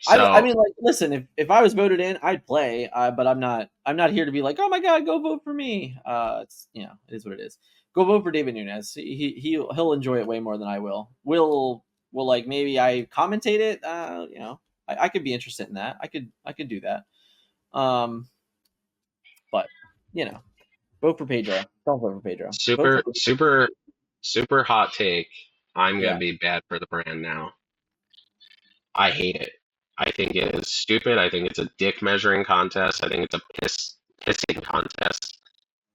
I So mean, like, listen, if I was voted in, I'd play, but I'm not. I'm not here to be like, oh my god, go vote for me. It's it is what it is. Go vote for David Nunes. He'll enjoy it way more than I will. Will like maybe I commentate it. I could be interested in that. I could do that. Um, but you know, vote for Pedro. Don't vote for Pedro. Vote for super, super, super hot take. I'm yeah. gonna be bad for the brand now. I hate it. I think it is stupid. I think it's a dick measuring contest. I think it's a pissing contest.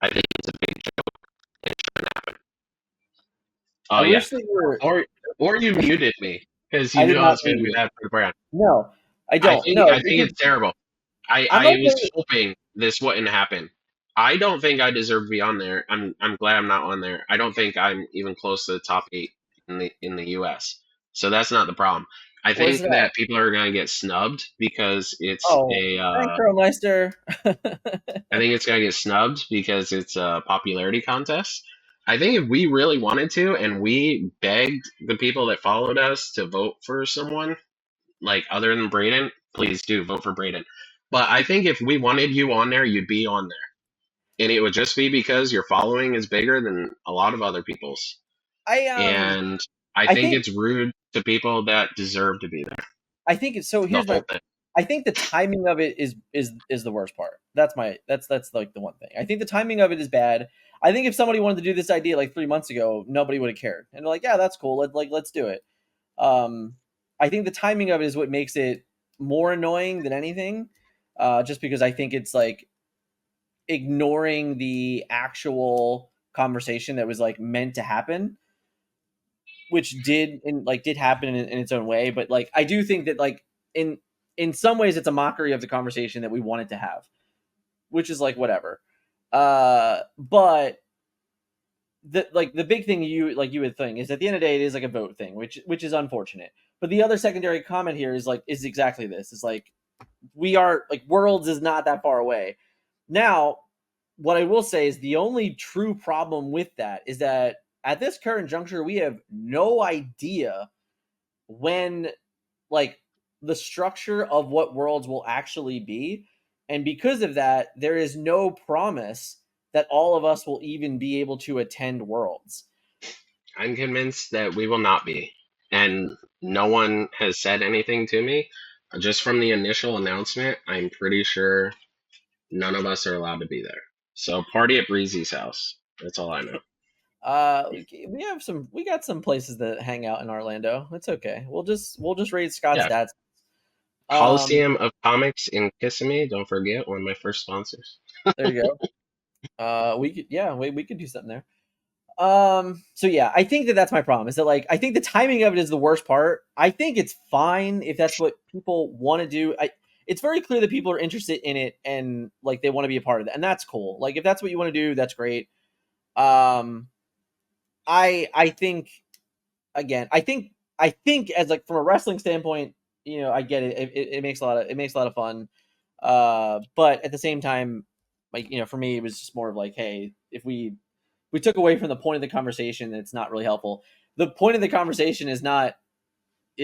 I think it's a big joke. It shouldn't happen. I Oh yeah, wish they were. or you muted me because you I knew did I not was gonna mean be you. bad for the brand. No, I I don't. think No, I think because it's terrible. I'm I was okay. hoping this wouldn't happen. I don't think I deserve to be on there. I'm glad I'm not on there. I don't think I'm even close to the top 8 in the US. So that's not the problem. I Where's think it at? that people are going to get snubbed because it's Oh, a thanks, Meister. I think it's going to get snubbed because it's a popularity contest. I think if we really wanted to and we begged the people that followed us to vote for someone like other than Braden, please do vote for Braden. But I think if we wanted you on there, you'd be on there. And it would just be because your following is bigger than a lot of other people's. I And I I think think it's rude to people that deserve to be there. I think it's so. The Here's whole my. thing. I think the timing of it is the worst part. That's like the one thing. I think the timing of it is bad. I think if somebody wanted to do this idea like 3 months ago, nobody would have cared. And they're like, yeah, that's cool. Let's do it. Um, I think the timing of it is what makes it more annoying than anything. Just because I think it's like ignoring the actual conversation that was like meant to happen, which did happen in its own way. But like I do think that like in in some ways it's a mockery of the conversation that we wanted to have, which is like whatever. But the big thing you would think is at the end of the day it is like a vote thing, which is unfortunate. But the other secondary comment here is exactly this. It's like we are like Worlds is not that far away. Now, what I will say is the only true problem with that is that at this current juncture we have no idea when like the structure of what Worlds will actually be. And because of that, there is no promise that all of us will even be able to attend Worlds. I'm convinced that we will not be. And no one has said anything to me. Just from the initial announcement, I'm pretty sure none of us are allowed to be there. So party at Breezy's house. That's all I know. We got some places that hang out in Orlando. It's okay. We'll just raid Scott's Yeah. stats. Um, Coliseum of Comics in Kissimmee. Don't forget, one of my first sponsors. there you go. We could do something there. So yeah, I think that that's my problem. Is that like I think the timing of it is the worst part. I think it's fine if that's what people want to do. It's very clear that people are interested in it and like they want to be a part of it, and that's cool. Like if that's what you want to do, that's great. Um, I think again, I think as like from a wrestling standpoint, I get it. It makes a lot of fun. But at the same time, like for me, it was just more of like, hey, if we took away from the point of the conversation, it's not really helpful. The point of the conversation is not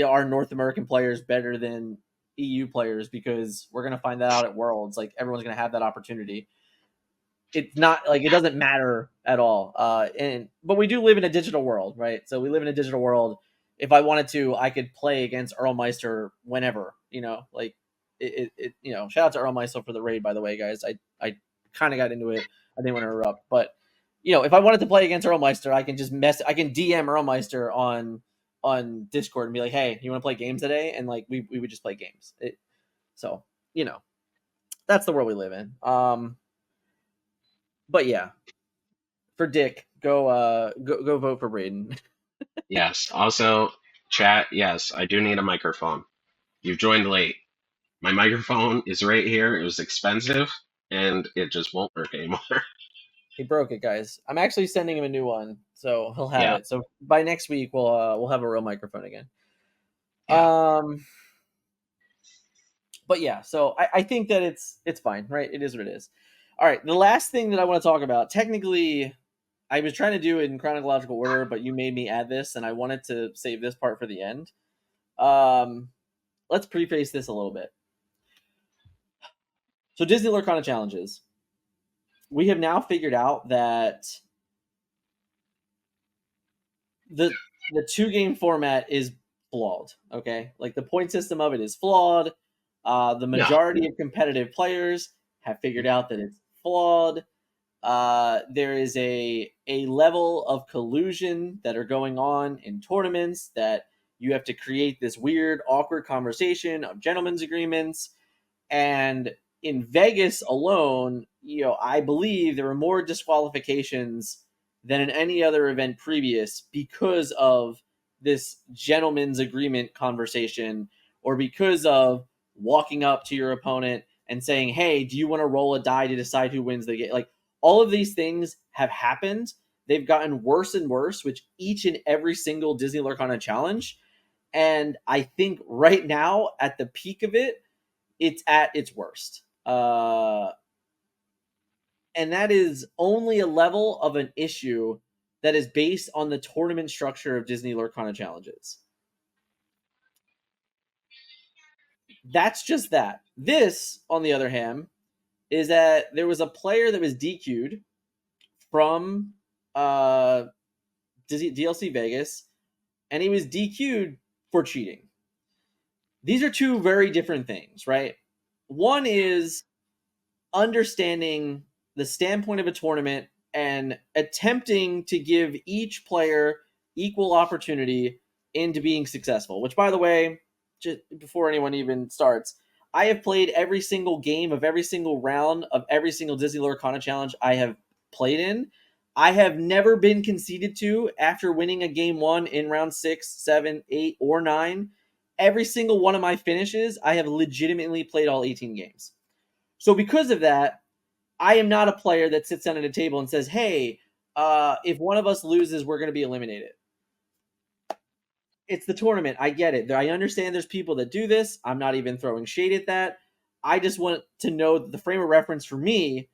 are North American players better than EU players, because we're gonna find that out at Worlds. Like everyone's gonna have that opportunity. It's not like it doesn't matter at all. But we do live in a digital world, right? So we live in a digital world. If I wanted to, I could play against Earl Meister whenever. Like shout out to Earl Meister for the raid, by the way, guys. I kind of got into it. I didn't want to interrupt, but if I wanted to play against Earl Meister, I can just I can DM Earl Meister on Discord and be like, hey, you want to play games today? And like we would just play games. So that's the world we live in. But yeah, for Dick, go vote for Braden. Yes. Also, chat, yes, I do need a microphone. You've joined late. My microphone is right here. It was expensive and it just won't work anymore. He broke it, guys. I'm actually sending him a new one, so he'll have Yeah. it. So by next week, we'll have a real microphone again. Yeah. Um, but yeah, so I think that it's fine, right? It is what it is. All right, the last thing that I want to talk about, technically, I was trying to do it in chronological order, but you made me add this, and I wanted to save this part for the end. Let's preface this a little bit. So Disney Lorcana challenges. We have now figured out that the two game format is flawed. Okay, like the point system of it is flawed. The No. majority of competitive players have figured out that it's flawed. There is a level of collusion that are going on in tournaments that you have to create this weird, awkward conversation of gentlemen's agreements. And in Vegas alone, I believe there were more disqualifications than in any other event previous because of this gentleman's agreement conversation, or because of walking up to your opponent and saying, hey, do you want to roll a die to decide who wins the game? Like all of these things have happened. They've gotten worse and worse, which each and every single Disney Lorcana challenge. And I think right now, at the peak of it, it's at its worst. And that is only a level of an issue that is based on the tournament structure of Disney Lorcana challenges. That's just that. This, on the other hand, is that there was a player that was DQ'd from DLC Vegas, and he was DQ'd for cheating. These are two very different things, right? One is understanding the standpoint of a tournament and attempting to give each player equal opportunity into being successful, which, by the way, just before anyone even starts, I have played every single game of every single round of every single Disney Lorcana challenge I have played in. I have never been conceded to after winning a game one in round 6, 7, 8, or 9 every single one of my finishes, I have legitimately played all 18 games. So because of that, I am not a player that sits down at a table and says, "Hey, if one of us loses, we're going to be eliminated." It's the tournament. I get it. I understand there's people that do this. I'm not even throwing shade at that. I just want to know that the frame of reference for me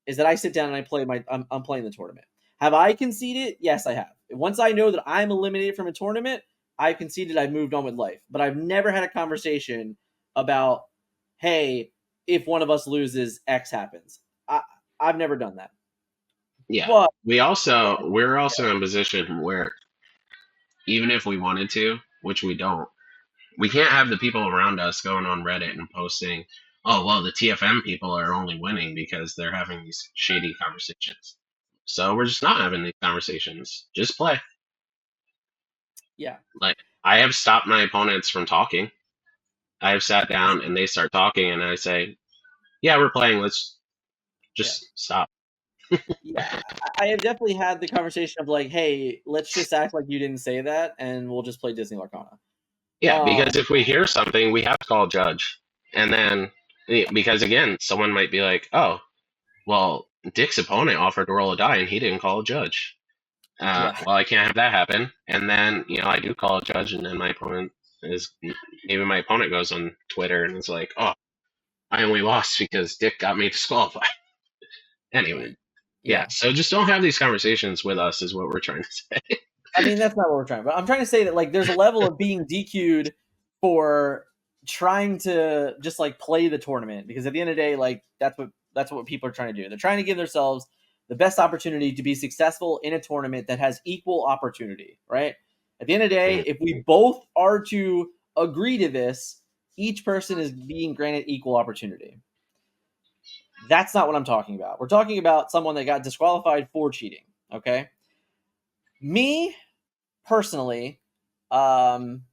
is that I sit down and I play I'm playing the tournament. Have I conceded? Yes, I have. Once I know that I'm eliminated from a tournament, I've conceded. I've moved on with life. But I've never had a conversation about, hey, if one of us loses, X happens. I've never done that. Yeah. But We're also in a position where even if we wanted to, which we don't, we can't have the people around us going on Reddit and posting, "Oh, well, the TFM people are only winning because they're having these shady conversations." So we're just not having these conversations. Just play. yeah, Like, I have stopped my opponents from talking. I have sat down and they start talking, and I say, "Yeah, we're playing. Let's yeah, just stop." yeah. I have definitely had the conversation of like, hey, let's just act like you didn't say that, and we'll just play Disney Lorcana. Yeah, Um, because if we hear something, we have to call a judge. And then, because again, someone might be like, "Oh, well, Dick's opponent offered to roll a die and he didn't call a judge." yeah, Well, I can't have that happen. And then, I do call a judge, and then maybe my opponent goes on Twitter and is like, "Oh, I only lost because Dick got me disqualified." Anyway, yeah, yeah. so just don't have these conversations with us, is what we're trying to say. I mean, that's not what we're trying. But I'm trying to say that like there's a level of being DQ'd for trying to just like play the tournament because at the end of the day, like that's what people are trying to do. They're trying to give themselves the best opportunity to be successful in a tournament that has equal opportunity, right? At the end of the day, Mm. if we both are to agree to this, each person is being granted equal opportunity. That's not what I'm talking about. We're talking about someone that got disqualified for cheating. Okay. Me personally, um,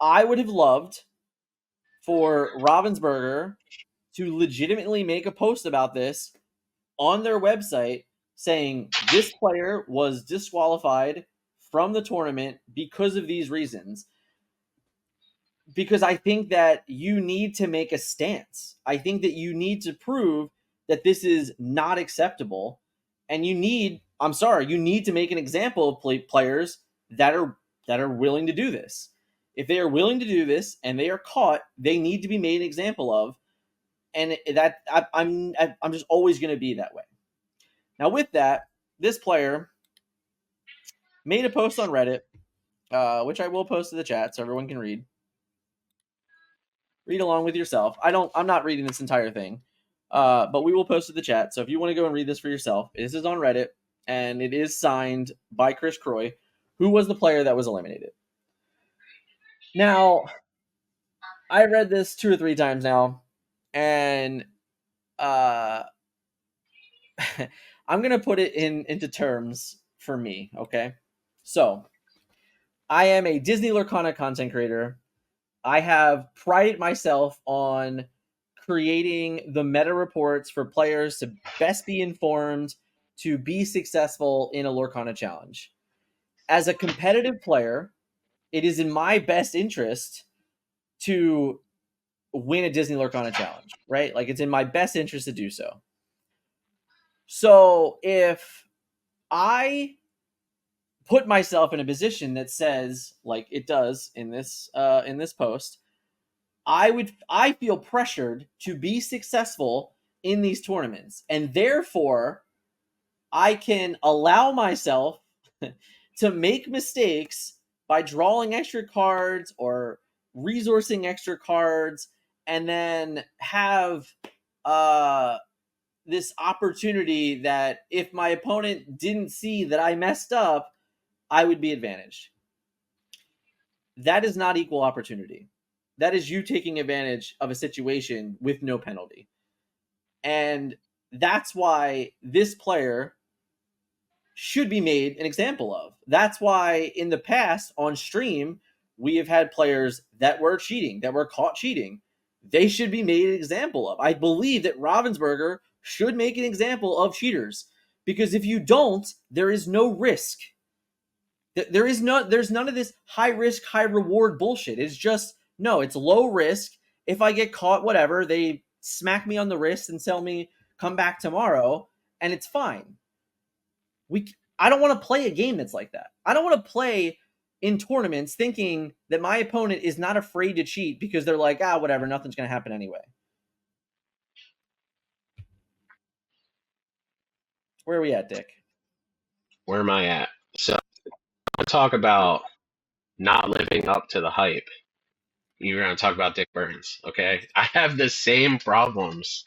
I would have loved for Ravensburger to legitimately make a post about this on their website saying this player was disqualified from the tournament because of these reasons. Because I think that you need to make a stance. I think that you need to prove that this is not acceptable. And I'm sorry, you need to make an example of players that are willing to do this. If they are willing to do this and they are caught, they need to be made an example of. And I'm just always going to be that way. Now, with that, this player made a post on Reddit, which I will post to the chat so everyone can read along with yourself. I'm not reading this entire thing, but we will post to the chat. So if you want to go and read this for yourself, this is on Reddit and it is signed by Chris Croy, who was the player that was eliminated. Now, I read this 2 or 3 times now, and I'm gonna put it into terms for me. Okay, so I am a Disney Lorcana content creator. I have prided myself on creating the meta reports for players to best be informed to be successful in a Lorcana challenge. As a competitive player, it is in my best interest to win a Disney Lorcana challenge, right? Like it's in my best interest to do so. So if I put myself in a position that says, like it does in this post, I feel pressured to be successful in these tournaments, and therefore I can allow myself to make mistakes by drawing extra cards or resourcing extra cards, and then have uh this opportunity that if my opponent didn't see that I messed up, I would be advantaged. That is not equal opportunity. That is you taking advantage of a situation with no penalty. And that's why this player should be made an example of. That's why in the past on stream, we have had players that were cheating, that were caught cheating. They should be made an example of. I believe that Ravensburger should make an example of cheaters because if you don't, there is no risk. There's none of this high risk, high reward bullshit. It's just no, it's low risk. If I get caught, whatever, they smack me on the wrist and tell me come back tomorrow, and it's fine. I don't want to play a game that's like that. I don't want to play in tournaments thinking that my opponent is not afraid to cheat because they're like, whatever, nothing's going to happen anyway. Where are we at, Dick? Where am I at? So I talk about not living up to the hype. You're going to talk about Dick Burns, okay? I have the same problems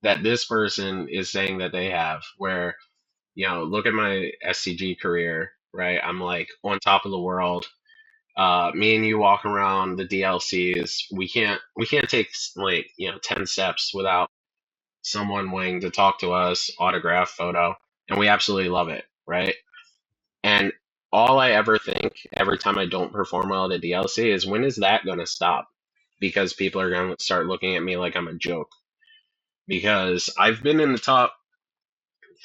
that this person is saying that they have, where, look at my SCG career, right? I'm like on top of the world. Me and you walk around the DLCs. We can't take like 10 steps without someone wanting to talk to us, autograph, photo, and we absolutely love it, right? And all I ever think every time I don't perform well at a DLC is, when is that going to stop? Because people are going to start looking at me like I'm a joke. Because I've been in the top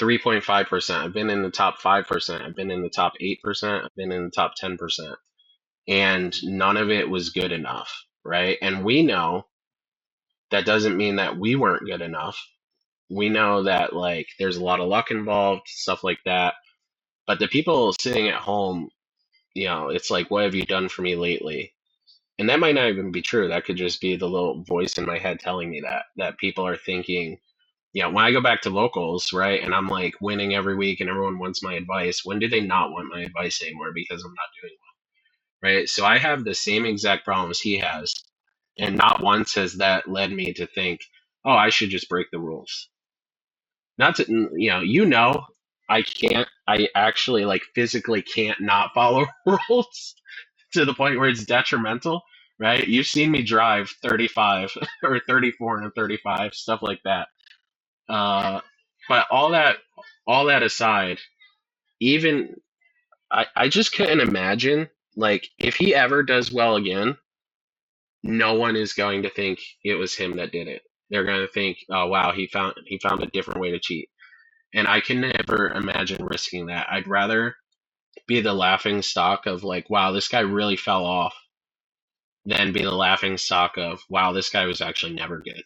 3.5%, I've been in the top 5%, I've been in the top 8%, I've been in the top 10%. And none of it was good enough, right? And we know that doesn't mean that we weren't good enough. We know that like there's a lot of luck involved, stuff like that. But the people sitting at home, it's like, what have you done for me lately? And that might not even be true. That could just be the little voice in my head telling me that people are thinking, when I go back to locals, right, and I'm like winning every week and everyone wants my advice, when do they not want my advice anymore because I'm not doing well, right? So I have the same exact problems he has. And not once has that led me to think, oh, I should just break the rules. Not to, I actually like physically can't not follow rules to the point where it's detrimental, right? You've seen me drive 35 or 34 and a 35, stuff like that. But all that aside, even I just couldn't imagine, like, if he ever does well again, no one is going to think it was him that did it. They're going to think, oh wow, he found a different way to cheat. And I can never imagine risking that. I'd rather be the laughing stock of like, wow, this guy really fell off, than be the laughing stock of, wow, this guy was actually never good.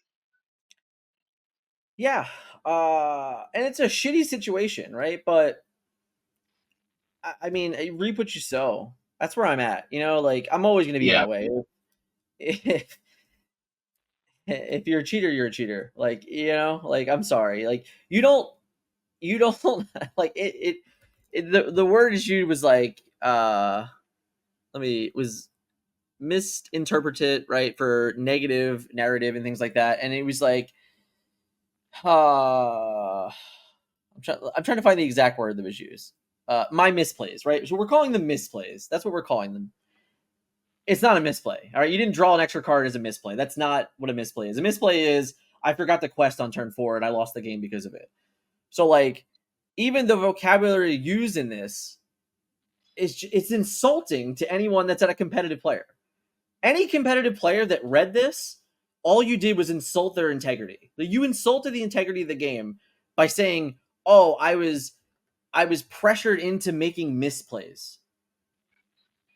Yeah. And it's a shitty situation, right? But I mean, reap what you sow. That's where I'm at. Like I'm always going to be Yeah, that way. If you're a cheater, you're a cheater. Like like I'm sorry. Like you don't like the word issued was like let me was misinterpreted, right, for negative narrative and things like that, and it was like I'm trying to find the exact word that was used. My misplays, right? So we're calling them misplays. That's what we're calling them. It's not a misplay. All right, you didn't draw an extra card as a misplay. That's not what a misplay is. A misplay is I forgot the quest on turn 4 and I lost the game because of it. So like, even the vocabulary used in this it's insulting to anyone that's at a competitive player. Any competitive player that read this, all you did was insult their integrity. Like, you insulted the integrity of the game by saying, "Oh, I was pressured into making misplays."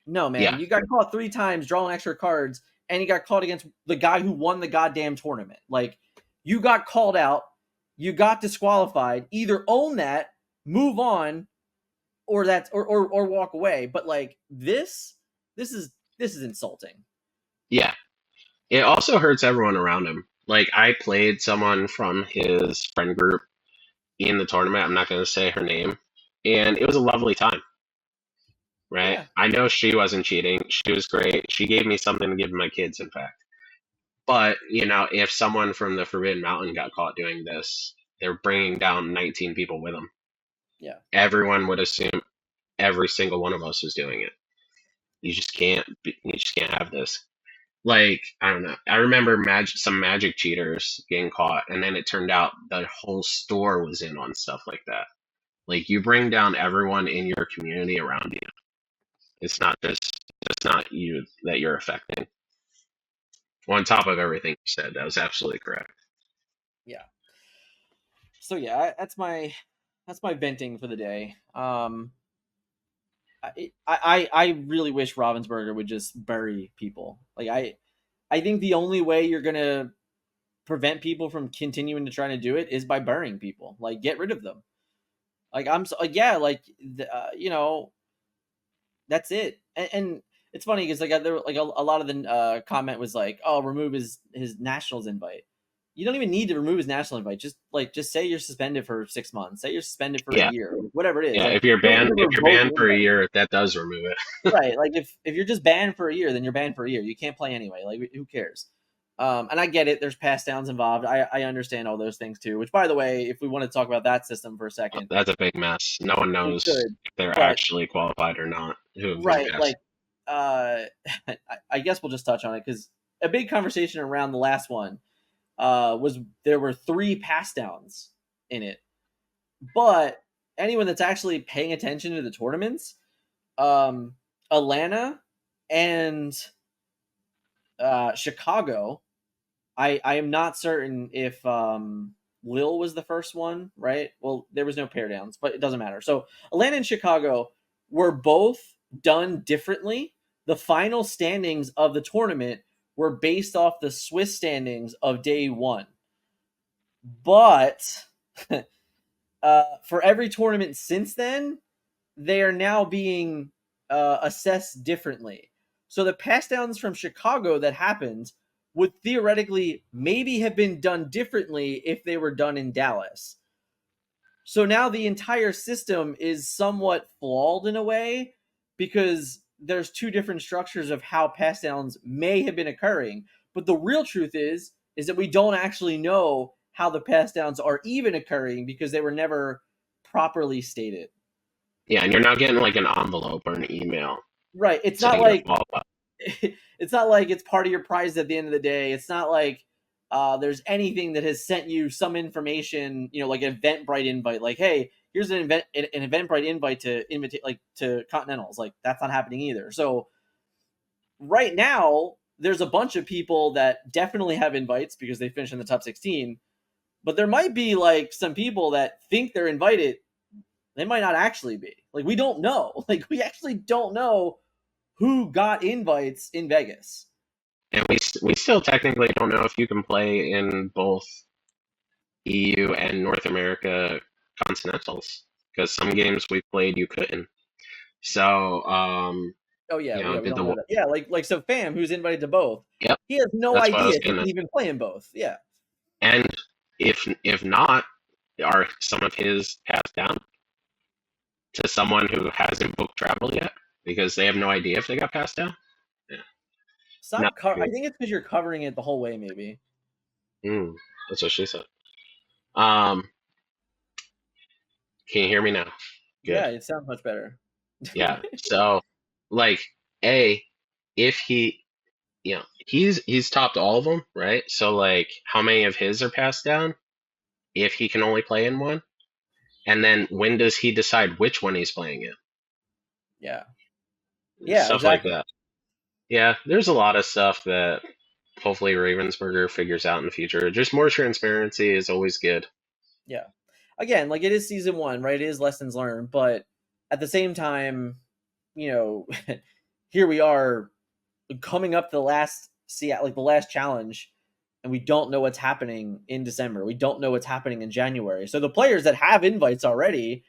No, yeah, man, you got caught 3 times drawing extra cards, and you got caught against the guy who won the goddamn tournament. Like, you got called out, you got disqualified. Either own that, move on, or walk away. But like this is insulting. yeah. It also hurts everyone around him. Like, I played someone from his friend group in the tournament. I'm not going to say her name. And it was a lovely time, right? Yeah, I know she wasn't cheating. She was great. She gave me something to give my kids, in fact. But, if someone from the Forbidden Mountain got caught doing this, they're bringing down 19 people with them. yeah, Everyone would assume every single one of us was doing it. You just can't have this. Like, I don't know. I remember some magic cheaters getting caught, and then it turned out the whole store was in on stuff like that. Like, you bring down everyone in your community around you. It's not you that you're affecting. On top of everything you said, that was absolutely correct. yeah. So yeah, that's my venting for the day. I really wish Ravensburger would just bury people. Like I think the only way you're gonna prevent people from continuing to try to do it is by burying people. Like get rid of them. Like I'm so like yeah, like that's it. And it's funny because like there like a lot of the comment was like, oh, remove his nationals invite. You don't even need to remove his national invite. Just say you're suspended for 6 months. Say you're suspended for a Yeah, year, whatever it is. yeah. Like If you're you don't need banned, to if you're revoke banned the for a invite. year, that does remove it. Right. Like if you're just banned for a year, then you're banned for a year. You can't play anyway. Like who cares? And I get it. There's pass downs involved. I understand all those things too. Which, by the way, if we want to talk about that system for a second, That's a big mess. No one we knows could. if they're But actually qualified or not who have been right, passed. like uh, I guess we'll just touch on it because a big conversation around the last one was there were three pass downs in it, but anyone that's actually paying attention to the tournaments, um, Atlanta and Chicago. I am not certain if Lil was the first one, right? Well, there was no pair downs, but it doesn't matter. So Atlanta and Chicago were both done differently. The final standings of the tournament were based off the Swiss standings of day one. But for every tournament since then, they are now being assessed differently. So the pass downs from Chicago that happened would theoretically maybe have been done differently if they were done in Dallas. So now the entire system is somewhat flawed in a way because there's two different structures of how pass downs may have been occurring. But the real truth is that we don't actually know how the pass downs are even occurring because they were never properly stated. Yeah, and you're not getting like an envelope or an email Right. saying you're qualified. It's not like it's part of your prize at the end of the day. It's not like there's anything that has sent you some information, like an Eventbrite invite, like, hey, here's an Eventbrite invite to invitate like to Continentals. Like that's not happening either. So right now, there's a bunch of people that definitely have invites because they finished in the top 16. But there might be like some people that think they're invited. They might not actually be. Like we don't know. Like we actually don't know who got invites in Vegas. And we still technically don't know if you can play in both EU and North America Continentals because some games we played you couldn't. So Oh yeah, you know, yeah, we did don't know the that. Yeah, like so Fam, who's invited to both, yep, he has no that's what I was idea he gonna. can even play in both. Yeah. And if not, are some of his passed down to someone who hasn't booked travel yet because they have no idea if they got passed down? Yeah, not I good. think it's because you're covering it the whole way, maybe. Mm, that's what she said. Um, can you hear me now? Yeah, Good. it sounds much better. Yeah. So, like, a if he, he's topped all of them, right? So, like, how many of his are passed down? If he can only play in one, and then when does he decide which one he's playing Yeah. in? Yeah, Stuff like exactly. that. Yeah, there's a lot of stuff that hopefully Ravensburger figures out in the future. Just more transparency is always good. Yeah. Again, like it is season one, right? It is lessons learned, but at the same time, you know, here we are coming up to the last like the last challenge, and we don't know what's happening in December. We don't know what's happening in January. So the players that have invites already,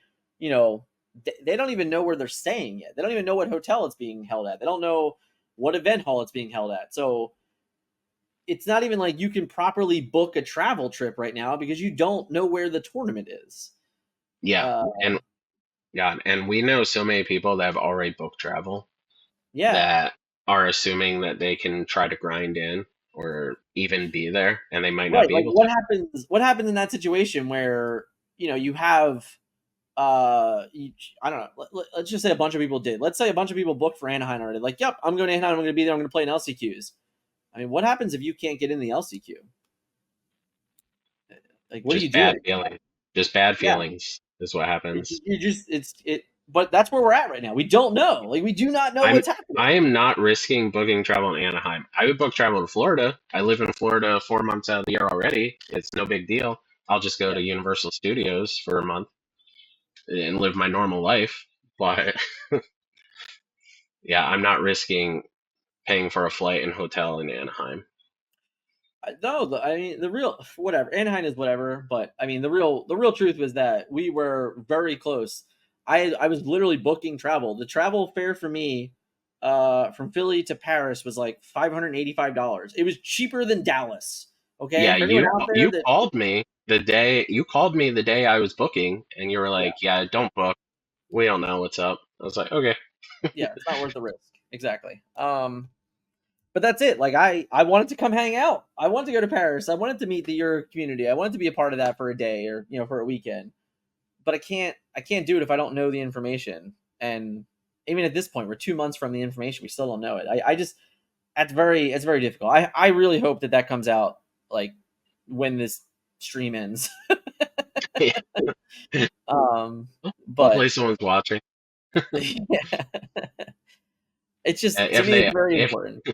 they don't even know where they're staying yet. They don't even know what hotel it's being held at. They don't know what event hall it's being held at. So it's not even like you can properly book a travel trip right now because you don't know where the tournament is. Yeah, Uh, and God, and we know so many people that have already booked travel yeah, that are assuming that they can try to grind in or even be there, and they might not right. be Like able to. what happens in that situation where you have I don't know. Let's just say a bunch of people did. Let's say a bunch of people booked for Anaheim already. Like, yep, I'm going to Anaheim. I'm going to be there. I'm going to play in LCQs. I mean, what happens if you can't get in the LCQ? Like, what are you Just bad doing? feeling. Just bad Yeah, feelings is what happens. you just it. But that's where we're at right now. We don't know. Like, we do not know I'm what's happening. I am not risking booking travel in Anaheim. I would book travel to Florida. I live in Florida 4 months out of the year already. It's no big deal. I'll just go Yeah, to Universal Studios for a month and live my normal life. But Yeah, I'm not risking paying for a flight and hotel in Anaheim. No, I mean the real whatever. Anaheim is whatever, but I mean the real truth was that we were very close. I was literally booking travel. The travel fare for me, from Philly to Paris was like $585. It was cheaper than Dallas. Okay, Yeah, for anyone out there you that called me the day I was booking, and you were yeah, like, "Yeah, don't book. We don't know what's up." I was like, "Okay." yeah, it's not worth the risk. Exactly. But that's it. Like I wanted to come hang out. I wanted to go to Paris. I wanted to meet the Euro community. I wanted to be a part of that for a day or for a weekend. But I can't do it if I don't know the information. And even at this point, we're 2 months from the information. We still don't know it. I just it's very difficult. I really hope that comes out like when this stream ends. Yeah. But Hopefully, someone's watching. yeah, it's just to If me it's they very important.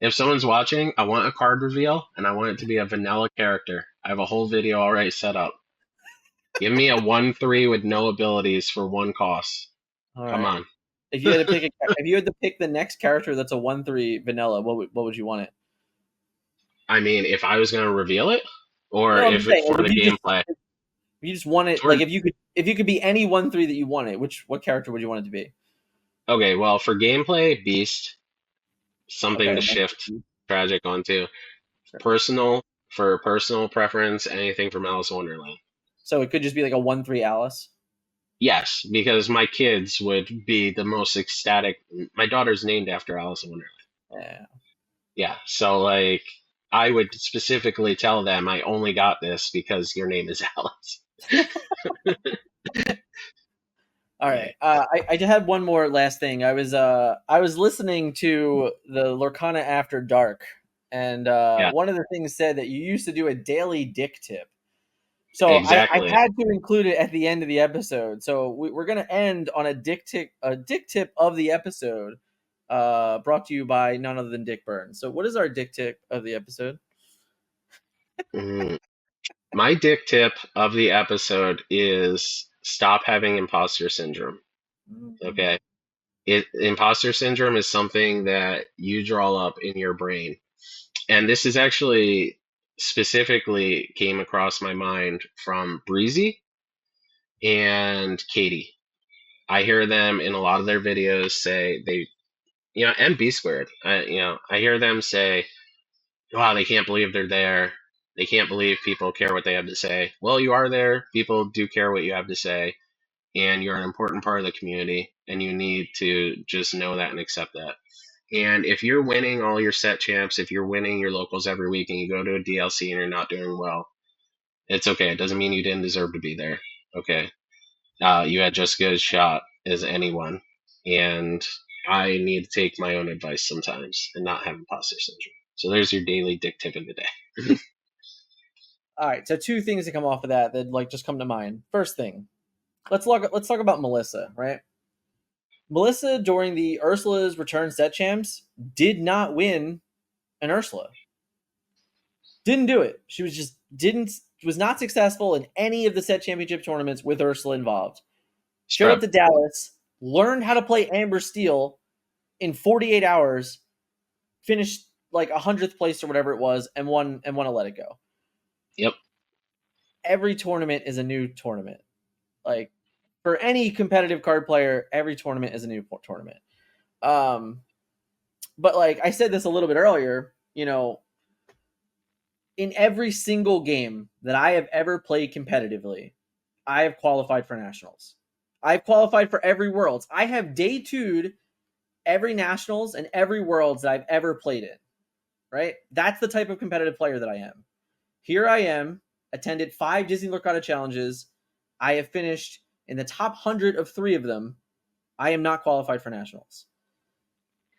if someone's watching, I want a card reveal, and I want it to be a vanilla character. I have a whole video already set up. Give me a 1/3 with no abilities for one cost. All Come right. on. If you had to pick the next character that's a 1/3 vanilla, what would you want it? I mean, if I was going to reveal it, or No, I'm if just it saying, for like, the gameplay, if you just want it, for like if you could be any 1/3 that you wanted, what character would you want it to be? okay, well, for gameplay, Beast, something Okay, to one shift through tragic onto. sure. Personal, for personal preference, anything from Alice in Wonderland. So it could just be like a 1/3 Alice. Yes, because my kids would be the most ecstatic. My daughter's named after Alice in Wonderland. Yeah. Yeah, so like I would specifically tell them I only got this because your name is Alice. All Yeah, right. I just had one more last thing. I was listening to the Lorcana After Dark, and yeah, one of the things said that you used to do a daily dick tip. So I exactly. had to include it at the end of the episode. So we're gonna end on a dick tip of the episode, brought to you by none other than Dick Burns. So what is our dick tip of the episode? Mm. My dick tip of the episode is stop having imposter syndrome. Mhm. Okay. Imposter syndrome is something that you draw up in your brain. And this is actually specifically came across my mind from Breezy and Katie. I hear them in a lot of their videos say and B squared. I hear them say, wow, they can't believe they're there. They can't believe people care what they have to say. Well, you are there. People do care what you have to say, and you're an important part of the community, and you need to just know that and accept that. And if you're winning all your set champs, if you're winning your locals every week and you go to a DLC and you're not doing well, it's okay. It doesn't mean you didn't deserve to be there. Okay. You had just as good a shot as anyone. And I need to take my own advice sometimes and not have imposter syndrome. So there's your daily dick tip of the day. All right. So two things that come off of that like just come to mind. First thing, let's talk about Melissa, right? Melissa during the Ursula's Return Set Champs did not win an Ursula. Didn't do it. She was just didn't was not successful in any of the set championship tournaments with Ursula involved. Showed up Scrub. to Dallas, learned how to play Amber Steel in 48 hours, finished like 100th place or whatever it was, and won a Let It Go. Yep. Every tournament is a new tournament. Like for any competitive card player, every tournament is a new tournament. Um, but like I said this a little bit earlier, in every single game that I have ever played competitively, I have qualified for nationals. I've qualified for every worlds. I have day two'd every nationals and every worlds that I've ever played in. Right? That's the type of competitive player that I am. Here I am, attended 5 Disney Lorcana challenges. I have finished in the top 100 of 3 of them. I am not qualified for nationals.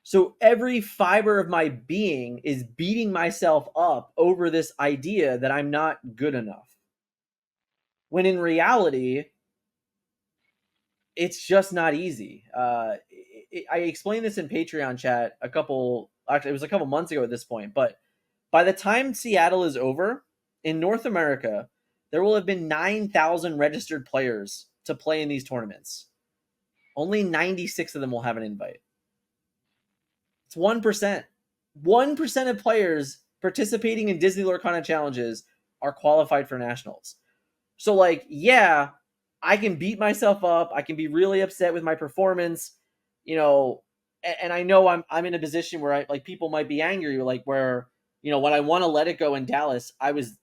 So every fiber of my being is beating myself up over this idea that I'm not good enough. When in reality, it's just not easy. I explained this in Patreon chat actually, it was a couple months ago at this point, but by the time Seattle is over, in North America, there will have been 9,000 registered players to play in these tournaments. Only 96 of them will have an invite. It's 1%. 1% of players participating in Disney Lorcana challenges are qualified for nationals. So like, yeah, I can beat myself up. I can be really upset with my performance, you know, and I know I'm in a position where I like people might be angry, like where, when I want to let it go in Dallas, I was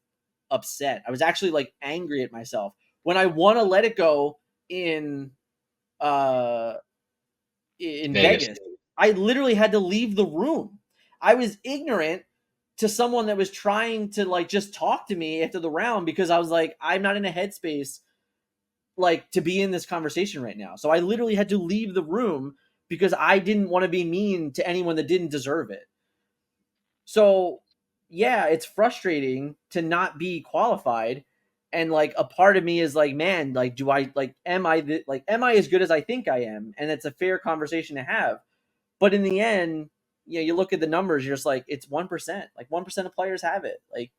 upset. I was actually like angry at myself. When I want to let it go in uh in Vegas. Vegas, I literally had to leave the room. I was ignorant to someone that was trying to like just talk to me after the round because I was like, I'm not in a headspace like to be in this conversation right now. So I literally had to leave the room because I didn't want to be mean to anyone that didn't deserve it. So yeah, it's frustrating to not be qualified. And like a part of me is like, man, like, do I like, am I as good as I think I am? And it's a fair conversation to have. But in the end, you look at the numbers, you're just like, it's 1%. Like 1% of players have it. Like,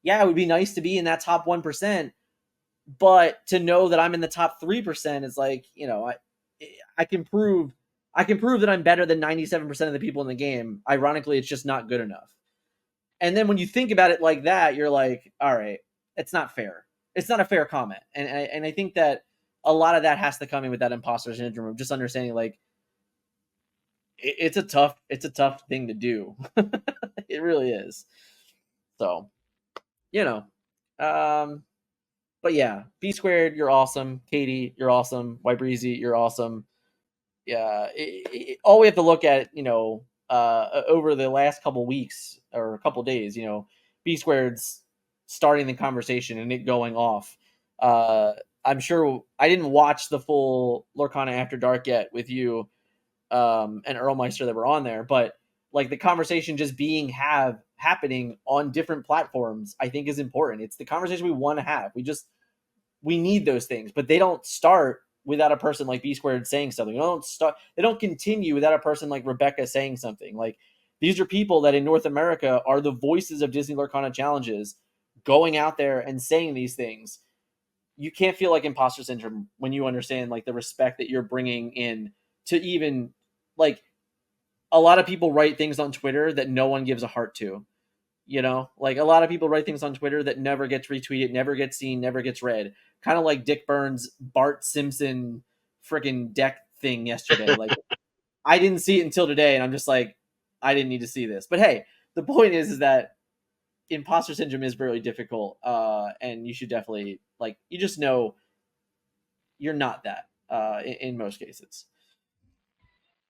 yeah, it would be nice to be in that top 1%, but to know that I'm in the top 3% is like, I can prove that I'm better than 97% of the people in the game. Ironically, it's just not good enough. And then when you think about it like that, you're like, all right, it's not fair. It's not a fair comment. And I think that a lot of that has to come in with that imposter syndrome of just understanding like it's a tough thing to do. It really is. So, you know. Um but yeah, B squared, you're awesome. Katie, you're awesome. White Breezy, you're awesome. Yeah, all we have to look at, over the last couple weeks or a couple days, B squared's starting the conversation and it going off. I'm sure I didn't watch the full Lorcana After Dark yet with you and Earlmeister that were on there, but like the conversation just being happening on different platforms, I think is important. It's the conversation we want to have. We need those things, but they don't start without a person like B squared saying something. They don't continue without a person like Rebecca saying something. Like these are people that in North America are the voices of Disney Lorcana challenges, going out there and saying these things. You can't feel like imposter syndrome when you understand like the respect that you're bringing in to even like a lot of people write things on Twitter that no one gives a heart to. Like a lot of people write things on Twitter that never gets retweeted, never gets seen, never gets read. Kind of like Dick Burns' Bart Simpson freaking deck thing yesterday. Like I didn't see it until today, and I'm just like, I didn't need to see this. But hey, the point is that imposter syndrome is really difficult, and you should definitely like you just know you're not that in most cases.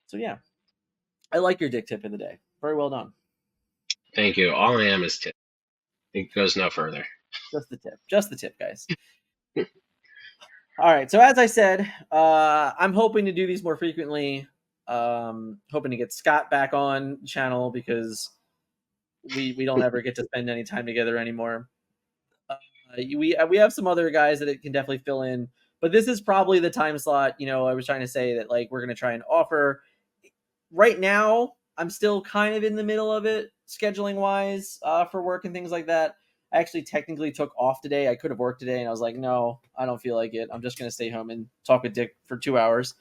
So yeah, I like your dick tip of the day. Very well done. Thank you. All I am is tip. It goes no further. Just the tip, guys. All right. So as I said, I'm hoping to do these more frequently. Hoping to get Scott back on channel because we don't ever get to spend any time together anymore. We have some other guys that it can definitely fill in, but this is probably the time slot. I was trying to say that like we're gonna try and offer. Right now, I'm still kind of in the middle of it scheduling wise for work and things like that. I actually technically took off today. I could have worked today, and I was like, no, I don't feel like it. I'm just gonna stay home and talk with Dick for 2 hours.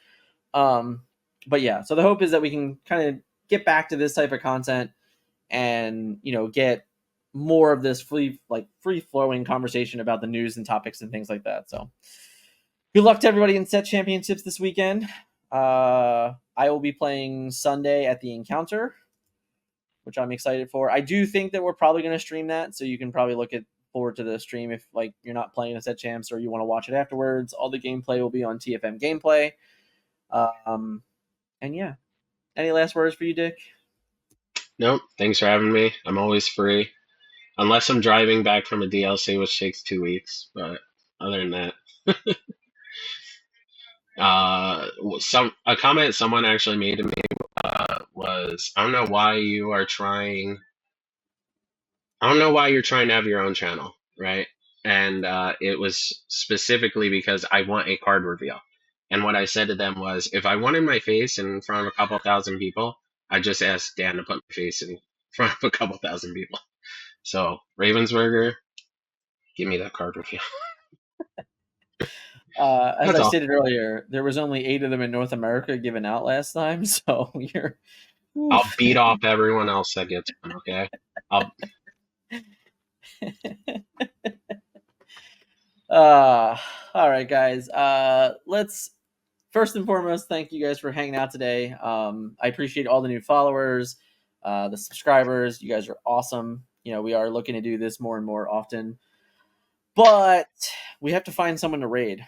Um, but yeah, so the hope is that we can kind of get back to this type of content and get more of this free flowing conversation about the news and topics and things like that. So good luck to everybody in set championships this weekend. I will be playing Sunday at the Encounter, which I'm excited for. I do think that we're probably going to stream that, so you can probably look forward to the stream if like you're not playing a set champs or you want to watch it afterwards. All the gameplay will be on TFM Gameplay. And yeah, any last words for you, Dick? Nope. Thanks for having me. I'm always free. Unless I'm driving back from a DLC, which takes 2 weeks. But other than that, some a comment someone actually made to me was, I don't know why you're trying to have your own channel, right? And it was specifically because I want a card reveal. And what I said to them was, if I wanted my face in front of a couple thousand people, I just asked Dan to put my face in front of a couple thousand people. So Ravensburger, give me that card reveal. As That's I all. stated earlier, there was only 8 of them in North America given out last time, so I'll beat off everyone else that gets one. Okay. I'll. uh, all right, guys. Let's first and foremost thank you guys for hanging out today. I appreciate all the new followers, the subscribers. You guys are awesome. We are looking to do this more and more often, but we have to find someone to raid.